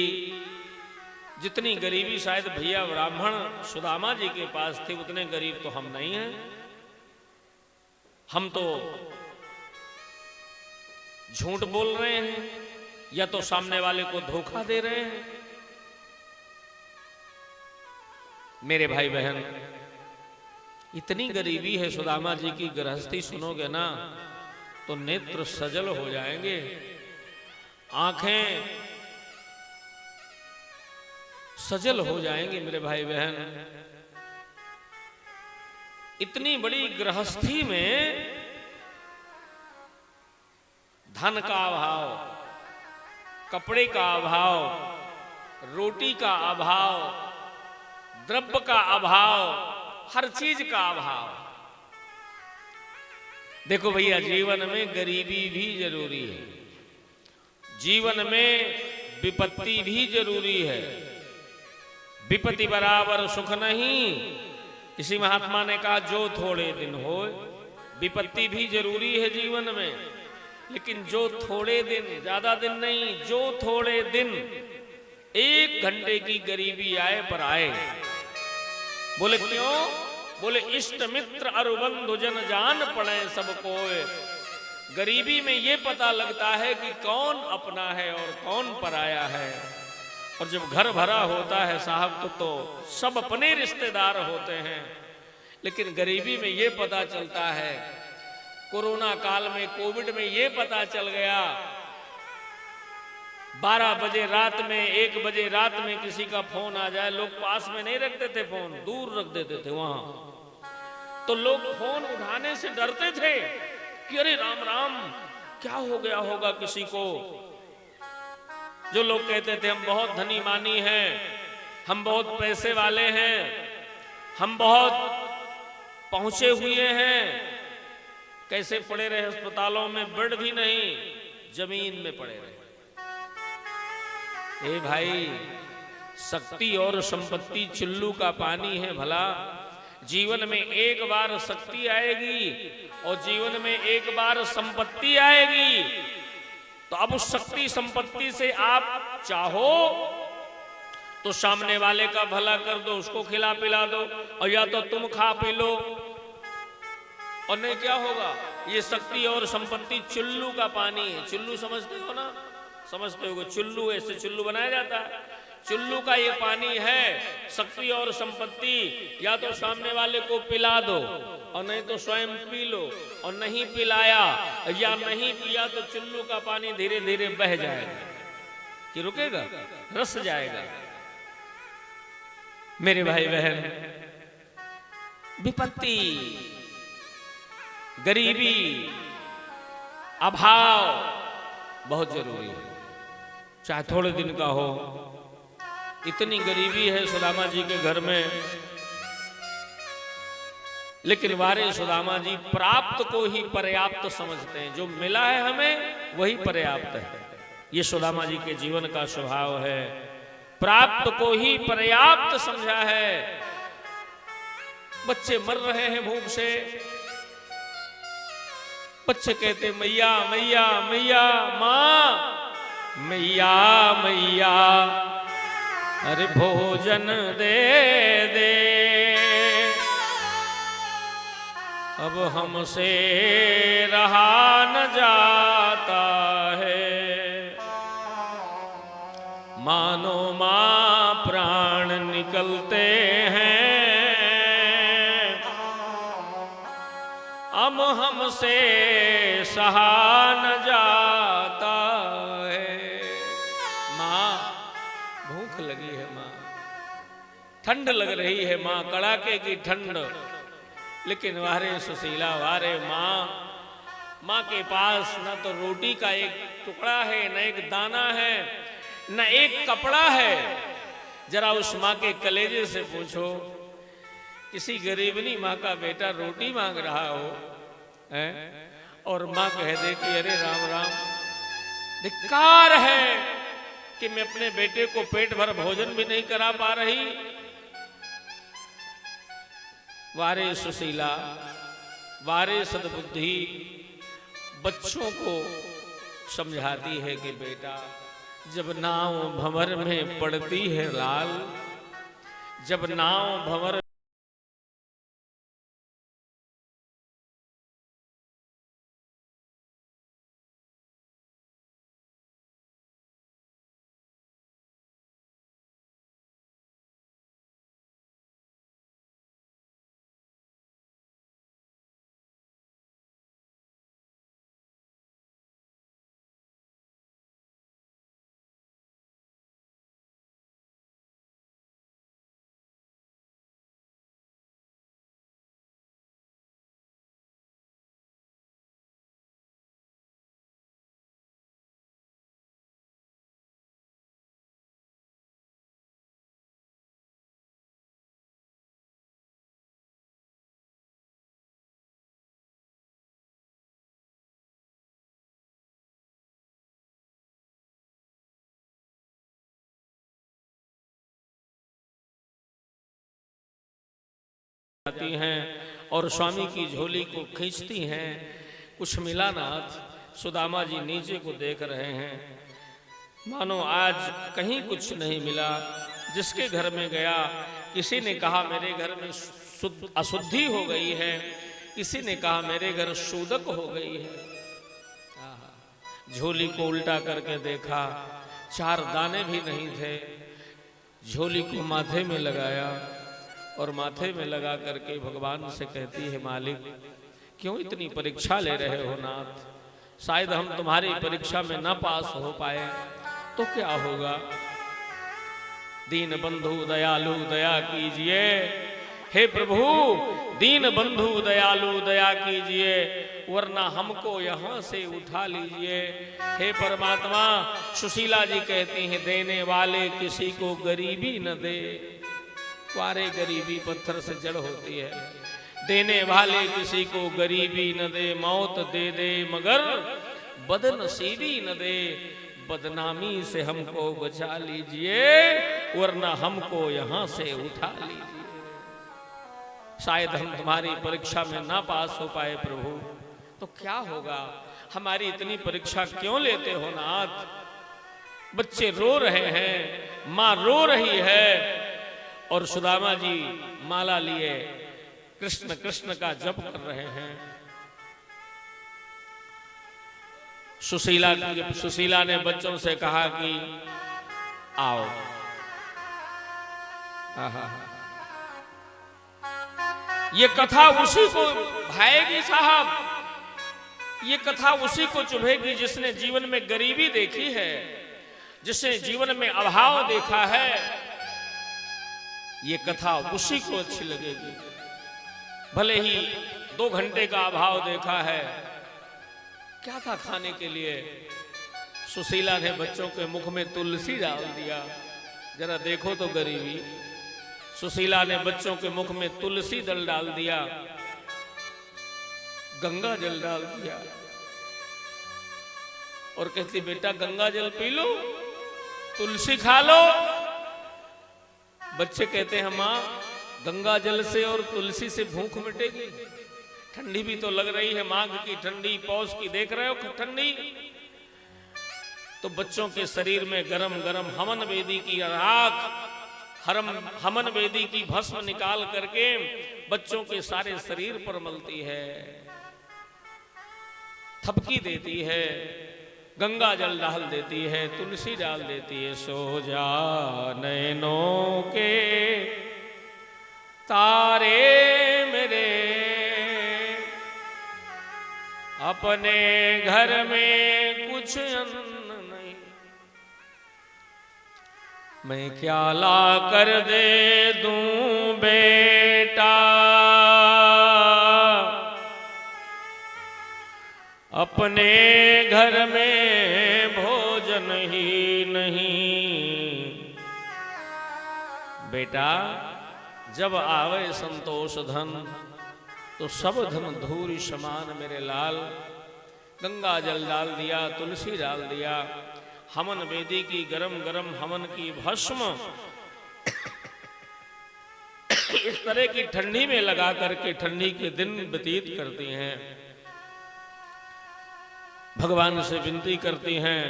जितनी गरीबी शायद भैया ब्राह्मण सुदामा जी के पास थी, उतने गरीब तो हम नहीं हैं। हम तो झूठ बोल रहे हैं या तो सामने वाले को धोखा दे रहे हैं। मेरे भाई बहन, इतनी गरीबी है सुदामा जी की, गृहस्थी सुनोगे ना तो नेत्र सजल हो जाएंगे, आंखें सजल हो जाएंगे मेरे भाई बहन। इतनी बड़ी गृहस्थी में धन का अभाव, कपड़े का अभाव, रोटी का अभाव, द्रव्य का अभाव, हर चीज का अभाव। देखो भैया, जीवन में गरीबी भी जरूरी है, जीवन में विपत्ति भी जरूरी है। विपत्ति बराबर सुख नहीं, किसी महात्मा ने कहा जो थोड़े दिन हो। विपत्ति भी जरूरी है जीवन में, लेकिन जो थोड़े दिन, ज्यादा दिन नहीं, जो थोड़े दिन, 1 घंटे की गरीबी आए पर आए। बोले क्यों? बोले इष्ट मित्र अरु बंधु जन जान पड़े सब कोय। गरीबी में ये पता लगता है कि कौन अपना है और कौन पराया है। और जब घर भरा होता है साहब तो सब अपने रिश्तेदार होते हैं, लेकिन गरीबी में ये पता चलता है। कोरोना काल में, कोविड में ये पता चल गया, 12 बजे रात में, 1 बजे रात में किसी का फोन आ जाए, लोग पास में नहीं रखते थे फोन, दूर रख देते थे वहां। तो लोग फोन उठाने से डरते थे कि अरे राम राम क्या हो गया होगा किसी को। जो लोग कहते थे हम बहुत धनी मानी हैं, हम बहुत पैसे वाले हैं, हम बहुत पहुंचे हुए हैं, कैसे पड़े रहे अस्पतालों में, बेड भी नहीं, जमीन में पड़े रहे। ए भाई, शक्ति और संपत्ति चुल्लू का पानी है भला। जीवन में एक बार शक्ति आएगी और जीवन में एक बार संपत्ति आएगी, तो अब उस शक्ति संपत्ति से आप चाहो तो सामने वाले का भला कर दो, उसको खिला पिला दो, और या तो तुम खा पी लो। और नहीं क्या होगा? ये शक्ति और संपत्ति चुल्लू का पानी है। चुल्लू समझते हो ना? समझते हो? चुल्लू, ऐसे चुल्लू बनाया जाता है, चुल्लू का ये पानी है। शक्ति और संपत्ति या तो सामने वाले को पिला दो और नहीं तो स्वयं पी लो, और नहीं पिलाया या नहीं पिया तो चुल्लू का पानी धीरे धीरे बह जाएगा कि रुकेगा, रस जाएगा। मेरे भाई बहन, विपत्ति, गरीबी, अभाव बहुत जरूरी है, चाहे थोड़े दिन का हो। इतनी गरीबी है सुदामा जी के घर में, लेकिन वारे सुदामा जी प्राप्त को ही पर्याप्त समझते हैं। जो मिला है हमें वही पर्याप्त है। ये सुदामा जी के जीवन का स्वभाव है। प्राप्त को ही पर्याप्त समझा है। बच्चे मर रहे हैं भूख से, बच्चे कहते मैया मैया मैया, मां मैया मैया, अरे भोजन दे दे, अब हमसे रहा न जाता है, मानो मां प्राण निकलते हैं, अब हमसे सहा न जाता है। मां भूख लगी है, मां ठंड लग रही है, मां कड़ाके की ठंड, लेकिन वारे सुशीला, वारे मां के पास न तो रोटी का एक टुकड़ा है, न एक दाना है, न एक कपड़ा है। जरा उस मां के कलेजे से पूछो, किसी गरीबनी मां का बेटा रोटी मांग रहा हो और मां कह दे कि अरे राम राम, धिक्कार है, कि मैं अपने बेटे को पेट भर भोजन भी नहीं करा पा रही। वारे सुशीला, वारे सद्बुद्धि, बच्चों को समझाती है कि बेटा, जब नाव भंवर में पड़ती है लाल, जब नाव भंवर आती हैं और स्वामी की झोली को खींचती हैं। कुछ मिला नाथ। सुदामा जी नीचे को देख रहे हैं, मानो आज कहीं कुछ नहीं मिला। जिसके घर में गया, किसी ने कहा मेरे घर में अशुद्धि हो गई है, किसी ने कहा मेरे घर शूदक हो गई है। झोली को उल्टा करके देखा, 4 दाने भी नहीं थे। झोली को माथे में लगाया और माथे में लगा करके भगवान से कहती है, मालिक क्यों इतनी परीक्षा ले रहे हो नाथ? शायद हम तुम्हारी परीक्षा में न पास हो पाए तो क्या होगा? दीन बंधु दयालु दया कीजिए, हे प्रभु दीन बंधु दयालु दया कीजिए, वरना हमको यहाँ से उठा लीजिए। हे परमात्मा, सुशीला जी कहती हैं, देने वाले किसी को गरीबी न दे। वारे गरीबी पत्थर से जड़ होती है। देने वाले किसी को गरीबी न दे, मौत दे दे मगर बदनसीबी न दे। बदनामी से हमको बचा लीजिए, वरना हमको यहाँ से उठा लीजिए। शायद हम तुम्हारी परीक्षा में ना पास हो पाए प्रभु, तो क्या होगा? हमारी इतनी परीक्षा क्यों लेते हो नाथ? बच्चे रो रहे हैं, माँ रो रही है, और सुदामा जी माला लिए कृष्ण कृष्ण का जप कर रहे हैं। सुशीला ने बच्चों से कहा कि आओ। ये कथा उसी को भाएगी साहब, ये कथा उसी को चुभेगी जिसने जीवन में गरीबी देखी है, जिसने जीवन में अभाव देखा है। ये कथा उसी को अच्छी लगेगी। भले ही 2 घंटे का अभाव देखा है, क्या था खाने के लिए? सुशीला ने बच्चों के मुख में तुलसी डाल दिया। जरा देखो तो गरीबी। सुशीला ने बच्चों के मुख में तुलसी दल डाल दिया, गंगा जल डाल दिया, और कहती बेटा गंगा जल पी लो, तुलसी खा लो। बच्चे कहते हैं माँ, गंगा जल से और तुलसी से भूख मिटेगी? ठंडी भी तो लग रही है, माघ की ठंडी, पौष की देख रहे हो ठंडी। तो बच्चों के शरीर में गरम गरम हवन वेदी की राख, हवन वेदी की भस्म निकाल करके बच्चों के सारे शरीर पर मलती है, थपकी देती है, गंगा जल डाल देती है, तुलसी डाल देती है। सो जा नैनों के तारे मेरे, अपने घर में कुछ अन्न नहीं, मैं क्या ला कर दे दूं बेटा? अपने घर में भोजन ही नहीं। बेटा जब आवे संतोष धन, तो सब धन धूरी समान मेरे लाल। गंगा जल डाल दिया, तुलसी डाल दिया, हवन वेदी की गरम गरम हवन की भस्म इस तरह की ठंडी में लगा करके ठंडी के दिन व्यतीत करती हैं। भगवान से विनती करती हैं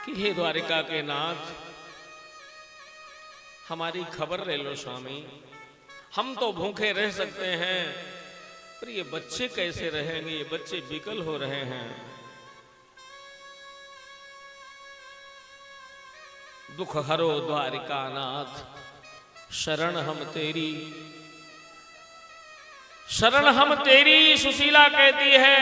कि हे द्वारिका के नाथ, हमारी खबर ले लो स्वामी। हम तो भूखे रह सकते हैं, पर ये बच्चे कैसे रहेंगे? ये बच्चे विकल हो रहे हैं। दुख हरो द्वारिका नाथ, शरण हम तेरी, शरण हम तेरी। सुशीला कहती है,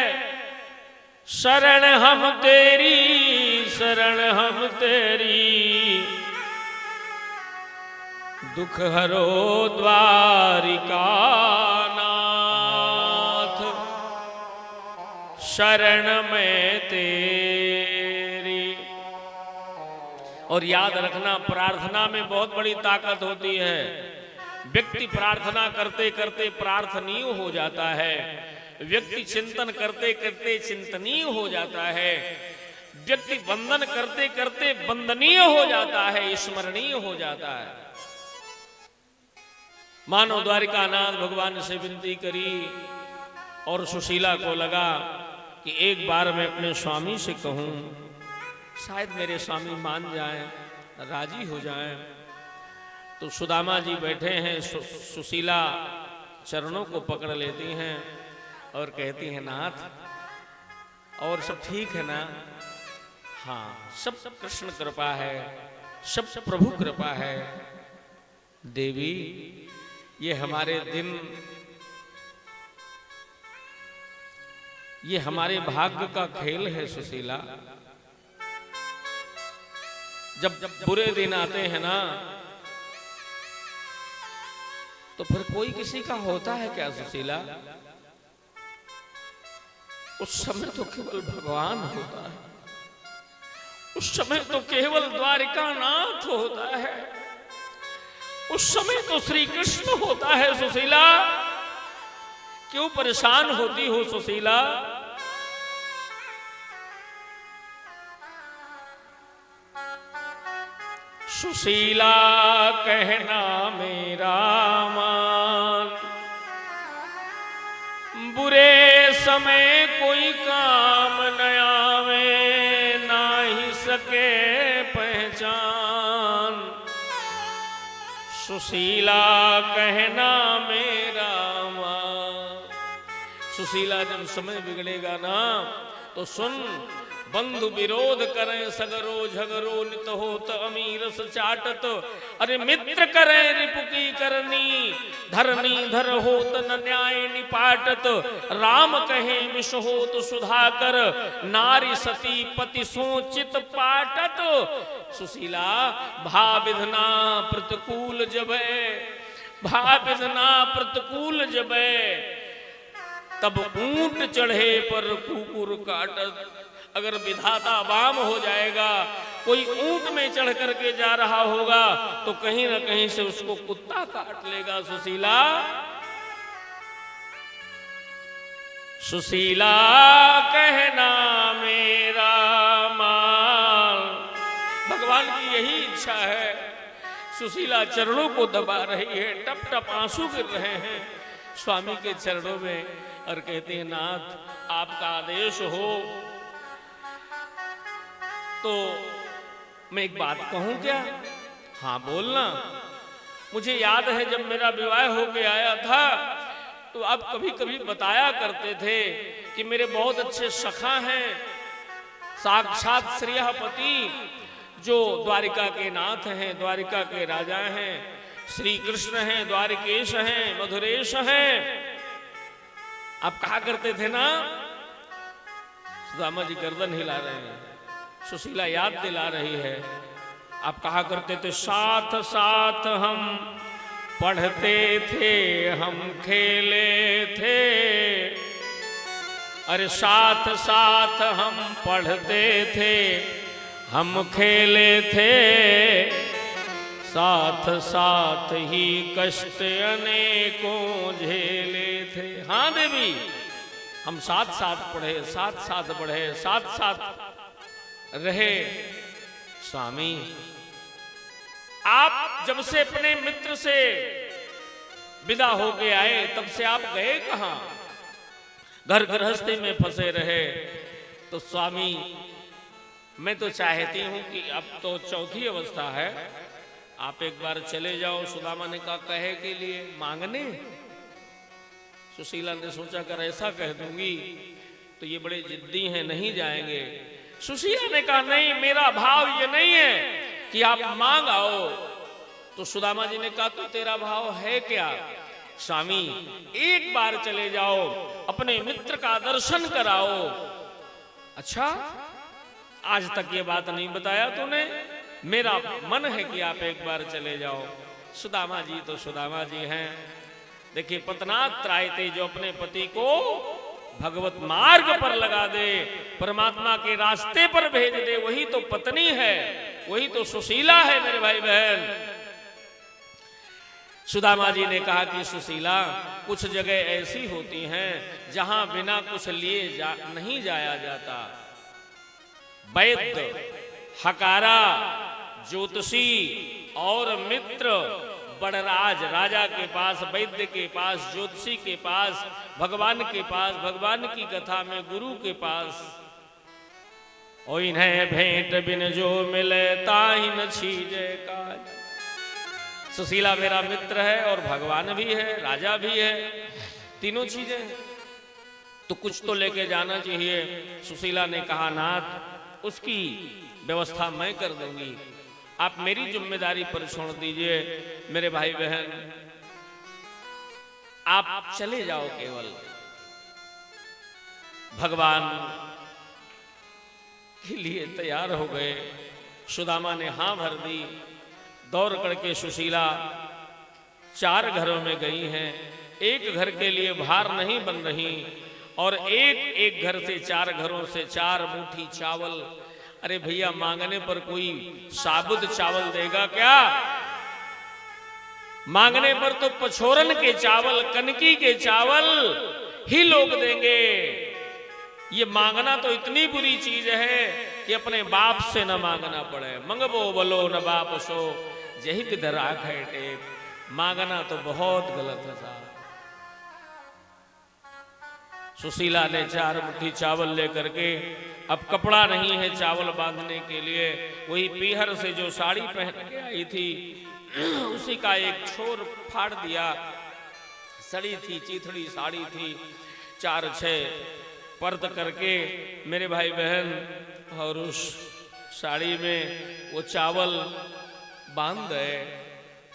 शरण हम तेरी, शरण हम तेरी, दुख हरो द्वारिका नाथ, शरण में तेरी। और याद रखना, प्रार्थना में बहुत बड़ी ताकत होती है। व्यक्ति प्रार्थना करते करते प्रार्थनीय हो जाता है, व्यक्ति चिंतन करते करते चिंतनीय हो जाता है, व्यक्ति वंदन करते करते वंदनीय हो जाता है, स्मरणीय हो जाता है। मानो द्वारिकानाथ भगवान से विनती करी और सुशीला को लगा कि एक बार मैं अपने स्वामी से कहूं, शायद मेरे स्वामी मान जाएं, राजी हो जाएं। तो सुदामा जी बैठे हैं, सुशीला चरणों को पकड़ लेती हैं और कहती हैं, नाथ और सब ठीक है ना? हाँ, सब कृष्ण कृपा है, सब प्रभु कृपा है। देवी, ये हमारे दिन, ये हमारे भाग्य का खेल है सुशीला। जब बुरे दिन आते हैं ना, तो फिर कोई किसी का होता है क्या सुशीला? उस समय तो केवल भगवान होता है, उस समय तो केवल द्वारिकानाथ होता है, उस समय तो श्री कृष्ण होता है सुशीला। क्यों परेशान होती हो सुशीला? सुशीला कहना मेरा मान, बुरे समय कोई काम न आवे, ना ही सके पहचान। सुशीला कहना मेरा मान। सुशीला, जब समय बिगड़ेगा ना तो सुन, बंधु विरोध करें सगरो झगरो, नित होत अमीरस चाटत। अरे मित्र करें रिपु की करनी, धरनी धर होत न न्याय निपाटत। राम कहे विष होत सुधाकर, नारी सती पति सोचित पाटत। सुशीला, भाविधना प्रतिकूल जबे, भाविधना प्रतिकूल जबे, तब ऊंट चढ़े पर कुकुर काटत। अगर विधाता वाम हो जाएगा, कोई ऊंट में चढ़ करके जा रहा होगा, तो कहीं ना कहीं से उसको कुत्ता काट लेगा। सुशीला, सुशीला कहना मेरा माल। भगवान की यही इच्छा है। सुशीला चरणों को दबा रही है, टप टप आंसू गिर रहे हैं स्वामी के चरणों में, और कहते हैं, नाथ आपका आदेश हो तो मैं एक बात कहूं क्या? हाँ बोलना। मुझे याद है जब मेरा विवाह होके आया था, तो आप कभी कभी बताया करते थे कि मेरे बहुत अच्छे सखा हैं, साक्षात श्रीहपति, जो द्वारिका के नाथ हैं, द्वारिका के राजा हैं, श्री कृष्ण हैं, द्वारिकेश हैं, मधुरेश हैं। आप कहा करते थे ना? सुदामा जी गर्दन हिला रहे हैं, सुशीला याद दिला रही है। आप कहा करते थे, साथ साथ हम पढ़ते थे, हम खेले थे। अरे साथ साथ हम पढ़ते थे, हम खेले थे, साथ साथ ही कष्ट अनेकों झेले थे। हाँ देवी, हम साथ साथ पढ़े, साथ साथ बढ़े, साथ साथ रहे। स्वामी, आप जब से अपने मित्र से विदा होके आए तब से आप गए कहां? घर गृहस्थी में फंसे रहे। तो स्वामी, मैं तो चाहती हूं कि अब तो चौथी अवस्था है, आप एक बार चले जाओ। सुदामा ने कहा, कहे के लिए? मांगने? सुशीला ने सोचा, कर ऐसा कह दूंगी तो ये बड़े जिद्दी हैं, नहीं जाएंगे। सुशीला ने कहा, नहीं, मेरा भाव ये नहीं है कि आप मांग आओ। तो सुदामा जी ने कहा, तो तेरा भाव है क्या? स्वामी, एक बार चले जाओ, अपने मित्र का दर्शन कराओ। अच्छा, आज तक ये बात नहीं बताया तूने? मेरा मन है कि आप एक बार चले जाओ। सुदामा जी तो सुदामा जी हैं। देखिए, पतनात् त्रायते, जो अपने पति को भगवत मार्ग पर लगा दे, परमात्मा के रास्ते पर भेज दे, वही तो पत्नी है, वही तो सुशीला है मेरे भाई बहन। सुदामा जी ने कहा कि सुशीला, कुछ जगह ऐसी होती हैं जहां बिना कुछ लिए नहीं जाया जाता। वैद्य, हकारा, ज्योतिषी और मित्र, बड़राज, राजा के पास, वैद्य के पास, ज्योतिषी के पास, भगवान के पास, भगवान की कथा में गुरु के पास। ओ इन्हें भेंट बिन जो मिले ताहि न छीजे काज। सुशीला मेरा मित्र है और भगवान भी है, राजा भी है, तीनों चीजें, तो कुछ तो लेके जाना चाहिए। सुशीला ने कहा, नाथ, उसकी व्यवस्था मैं कर दूंगी, आप मेरी जिम्मेदारी पर छोड़ दीजिए। मेरे भाई बहन, आप चले जाओ केवल। भगवान के लिए तैयार हो गए। सुदामा ने हां भर दी। दौड़ करके सुशीला 4 घरों में गई हैं। एक घर के लिए भार नहीं बन रही, और एक एक घर से, 4 घरों से 4 मुट्ठी चावल। अरे भैया, मांगने पर कोई साबुत चावल देगा क्या? मांगने पर तो पछोरन के चावल, कनकी के चावल ही लोग देंगे। ये मांगना तो इतनी बुरी चीज है कि अपने बाप से न मांगना पड़े। मंगबो बोलो न बाप सो, यही किधर आंख है टेप। मांगना तो बहुत गलत है साहब। सुशीला ने 4 मुट्ठी चावल लेकर के, अब कपड़ा नहीं है चावल बांधने के लिए, वही पीहर से जो साड़ी पहन के आई थी उसी का एक छोर फाड़ दिया। सड़ी थी, चीथड़ी साड़ी थी, 4-6 पर्द करके मेरे भाई बहन, और उस साड़ी में वो चावल बांध गए।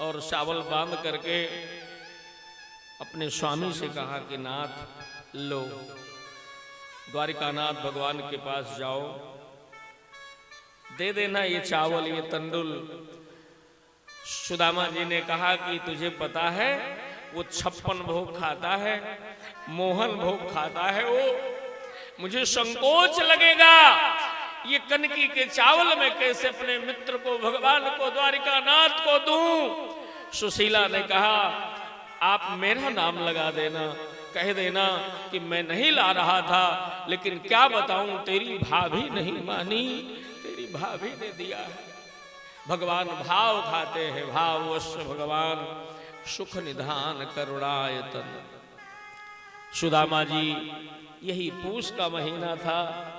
और चावल बांध करके अपने स्वामी से कहा कि नाथ, लो, द्वारिकानाथ भगवान के पास जाओ, दे देना ये चावल, ये तंडुल। सुदामा जी ने कहा कि तुझे पता है वो 56 भोग खाता है, मोहन भोग खाता है, वो मुझे संकोच लगेगा ये कनकी के चावल में कैसे अपने मित्र को, भगवान को, द्वारिकानाथ को दूं। सुशीला ने कहा, आप मेरा नाम लगा देना, कह देना कि मैं नहीं ला रहा था, लेकिन क्या बताऊं, तेरी भाभी नहीं मानी, तेरी भाभी ने दिया है। भगवान भाव खाते हैं, भाववश भगवान सुख निधान करुणायतन। सुदामा जी, यही पूष का महीना था,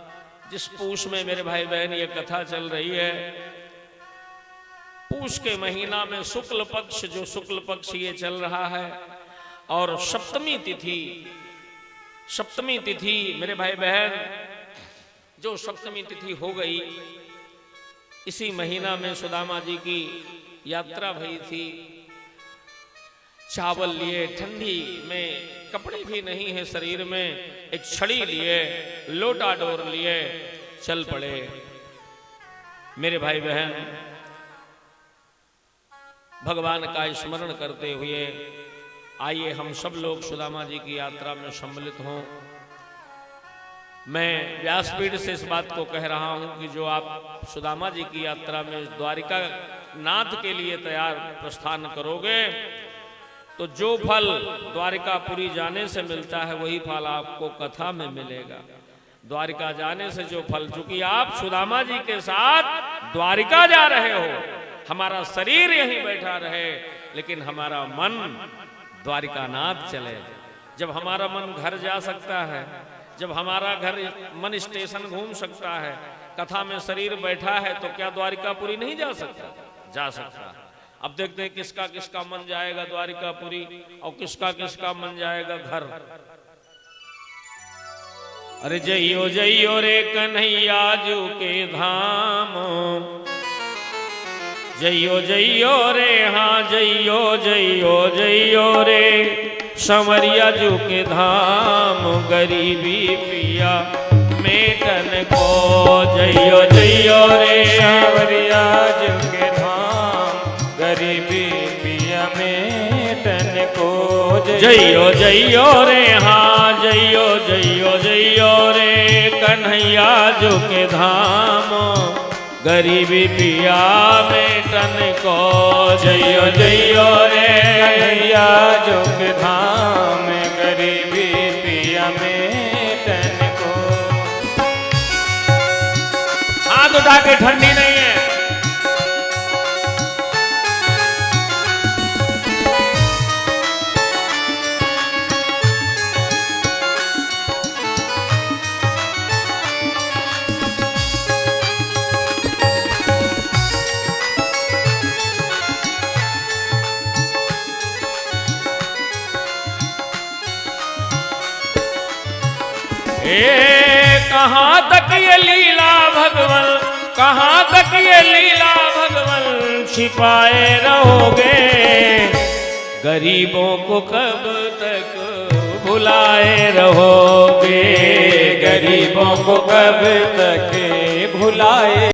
जिस पूष में मेरे भाई बहन ये कथा चल रही है। पूष के महीना में शुक्ल पक्ष, जो शुक्ल पक्ष ये चल रहा है, और सप्तमी तिथि मेरे भाई बहन, जो सप्तमी तिथि हो गई, इसी महीना में सुदामा जी की यात्रा भई थी। चावल लिए, ठंडी में कपड़े भी नहीं है शरीर में, एक छड़ी लिए, लोटा डोर लिए, चल पड़े। मेरे भाई बहन, भगवान का स्मरण करते हुए आइए हम सब लोग सुदामा जी की यात्रा में सम्मिलित हों। मैं व्यासपीठ से इस बात को कह रहा हूं कि जो आप सुदामा जी की यात्रा में द्वारिका नाथ के लिए तैयार प्रस्थान करोगे, तो जो फल द्वारिकापुरी जाने से मिलता है वही फल आपको कथा में मिलेगा। द्वारिका जाने से जो फल, चूंकि आप सुदामा जी के साथ द्वारिका जा रहे हो, हमारा शरीर यहीं बैठा रहे लेकिन हमारा मन द्वारिकानाथ चले। जब हमारा मन घर जा सकता है, जब हमारा घर मन स्टेशन घूम सकता है, कथा में शरीर बैठा है, तो क्या द्वारिकापुरी नहीं जा सकता? जा सकता। अब देखते हैं किसका किसका मन जाएगा द्वारिकापुरी और किसका किसका मन जाएगा घर। अरे जइयो जइयो रे कन्हैया जू के धाम, जइयो जइयो रे, हाँ जइयो जइयो जइयो रे संवरिया जू के धाम, गरीबी पिया मेटन को। जइयो जइयो रे संवरिया जू के धाम, गरीबी पिया मेटन को। जइयो जइयो रे, हाँ जइयो जइयो जइयो रे कन्हैया जू के धाम, गरीबी पिया मेटन को। जइयो जइयो रे कन्हैया जू के धाम, गरीबी पिया मेटन को। हाथ उठा के, ठंडी नहीं है। कहाँ तक ये लीला भगवन, कहाँ तक ये लीला भगवन छिपाए रहोगे, गरीबों को कब तक भुलाए रहोगे, गरीबों को कब तक भुलाए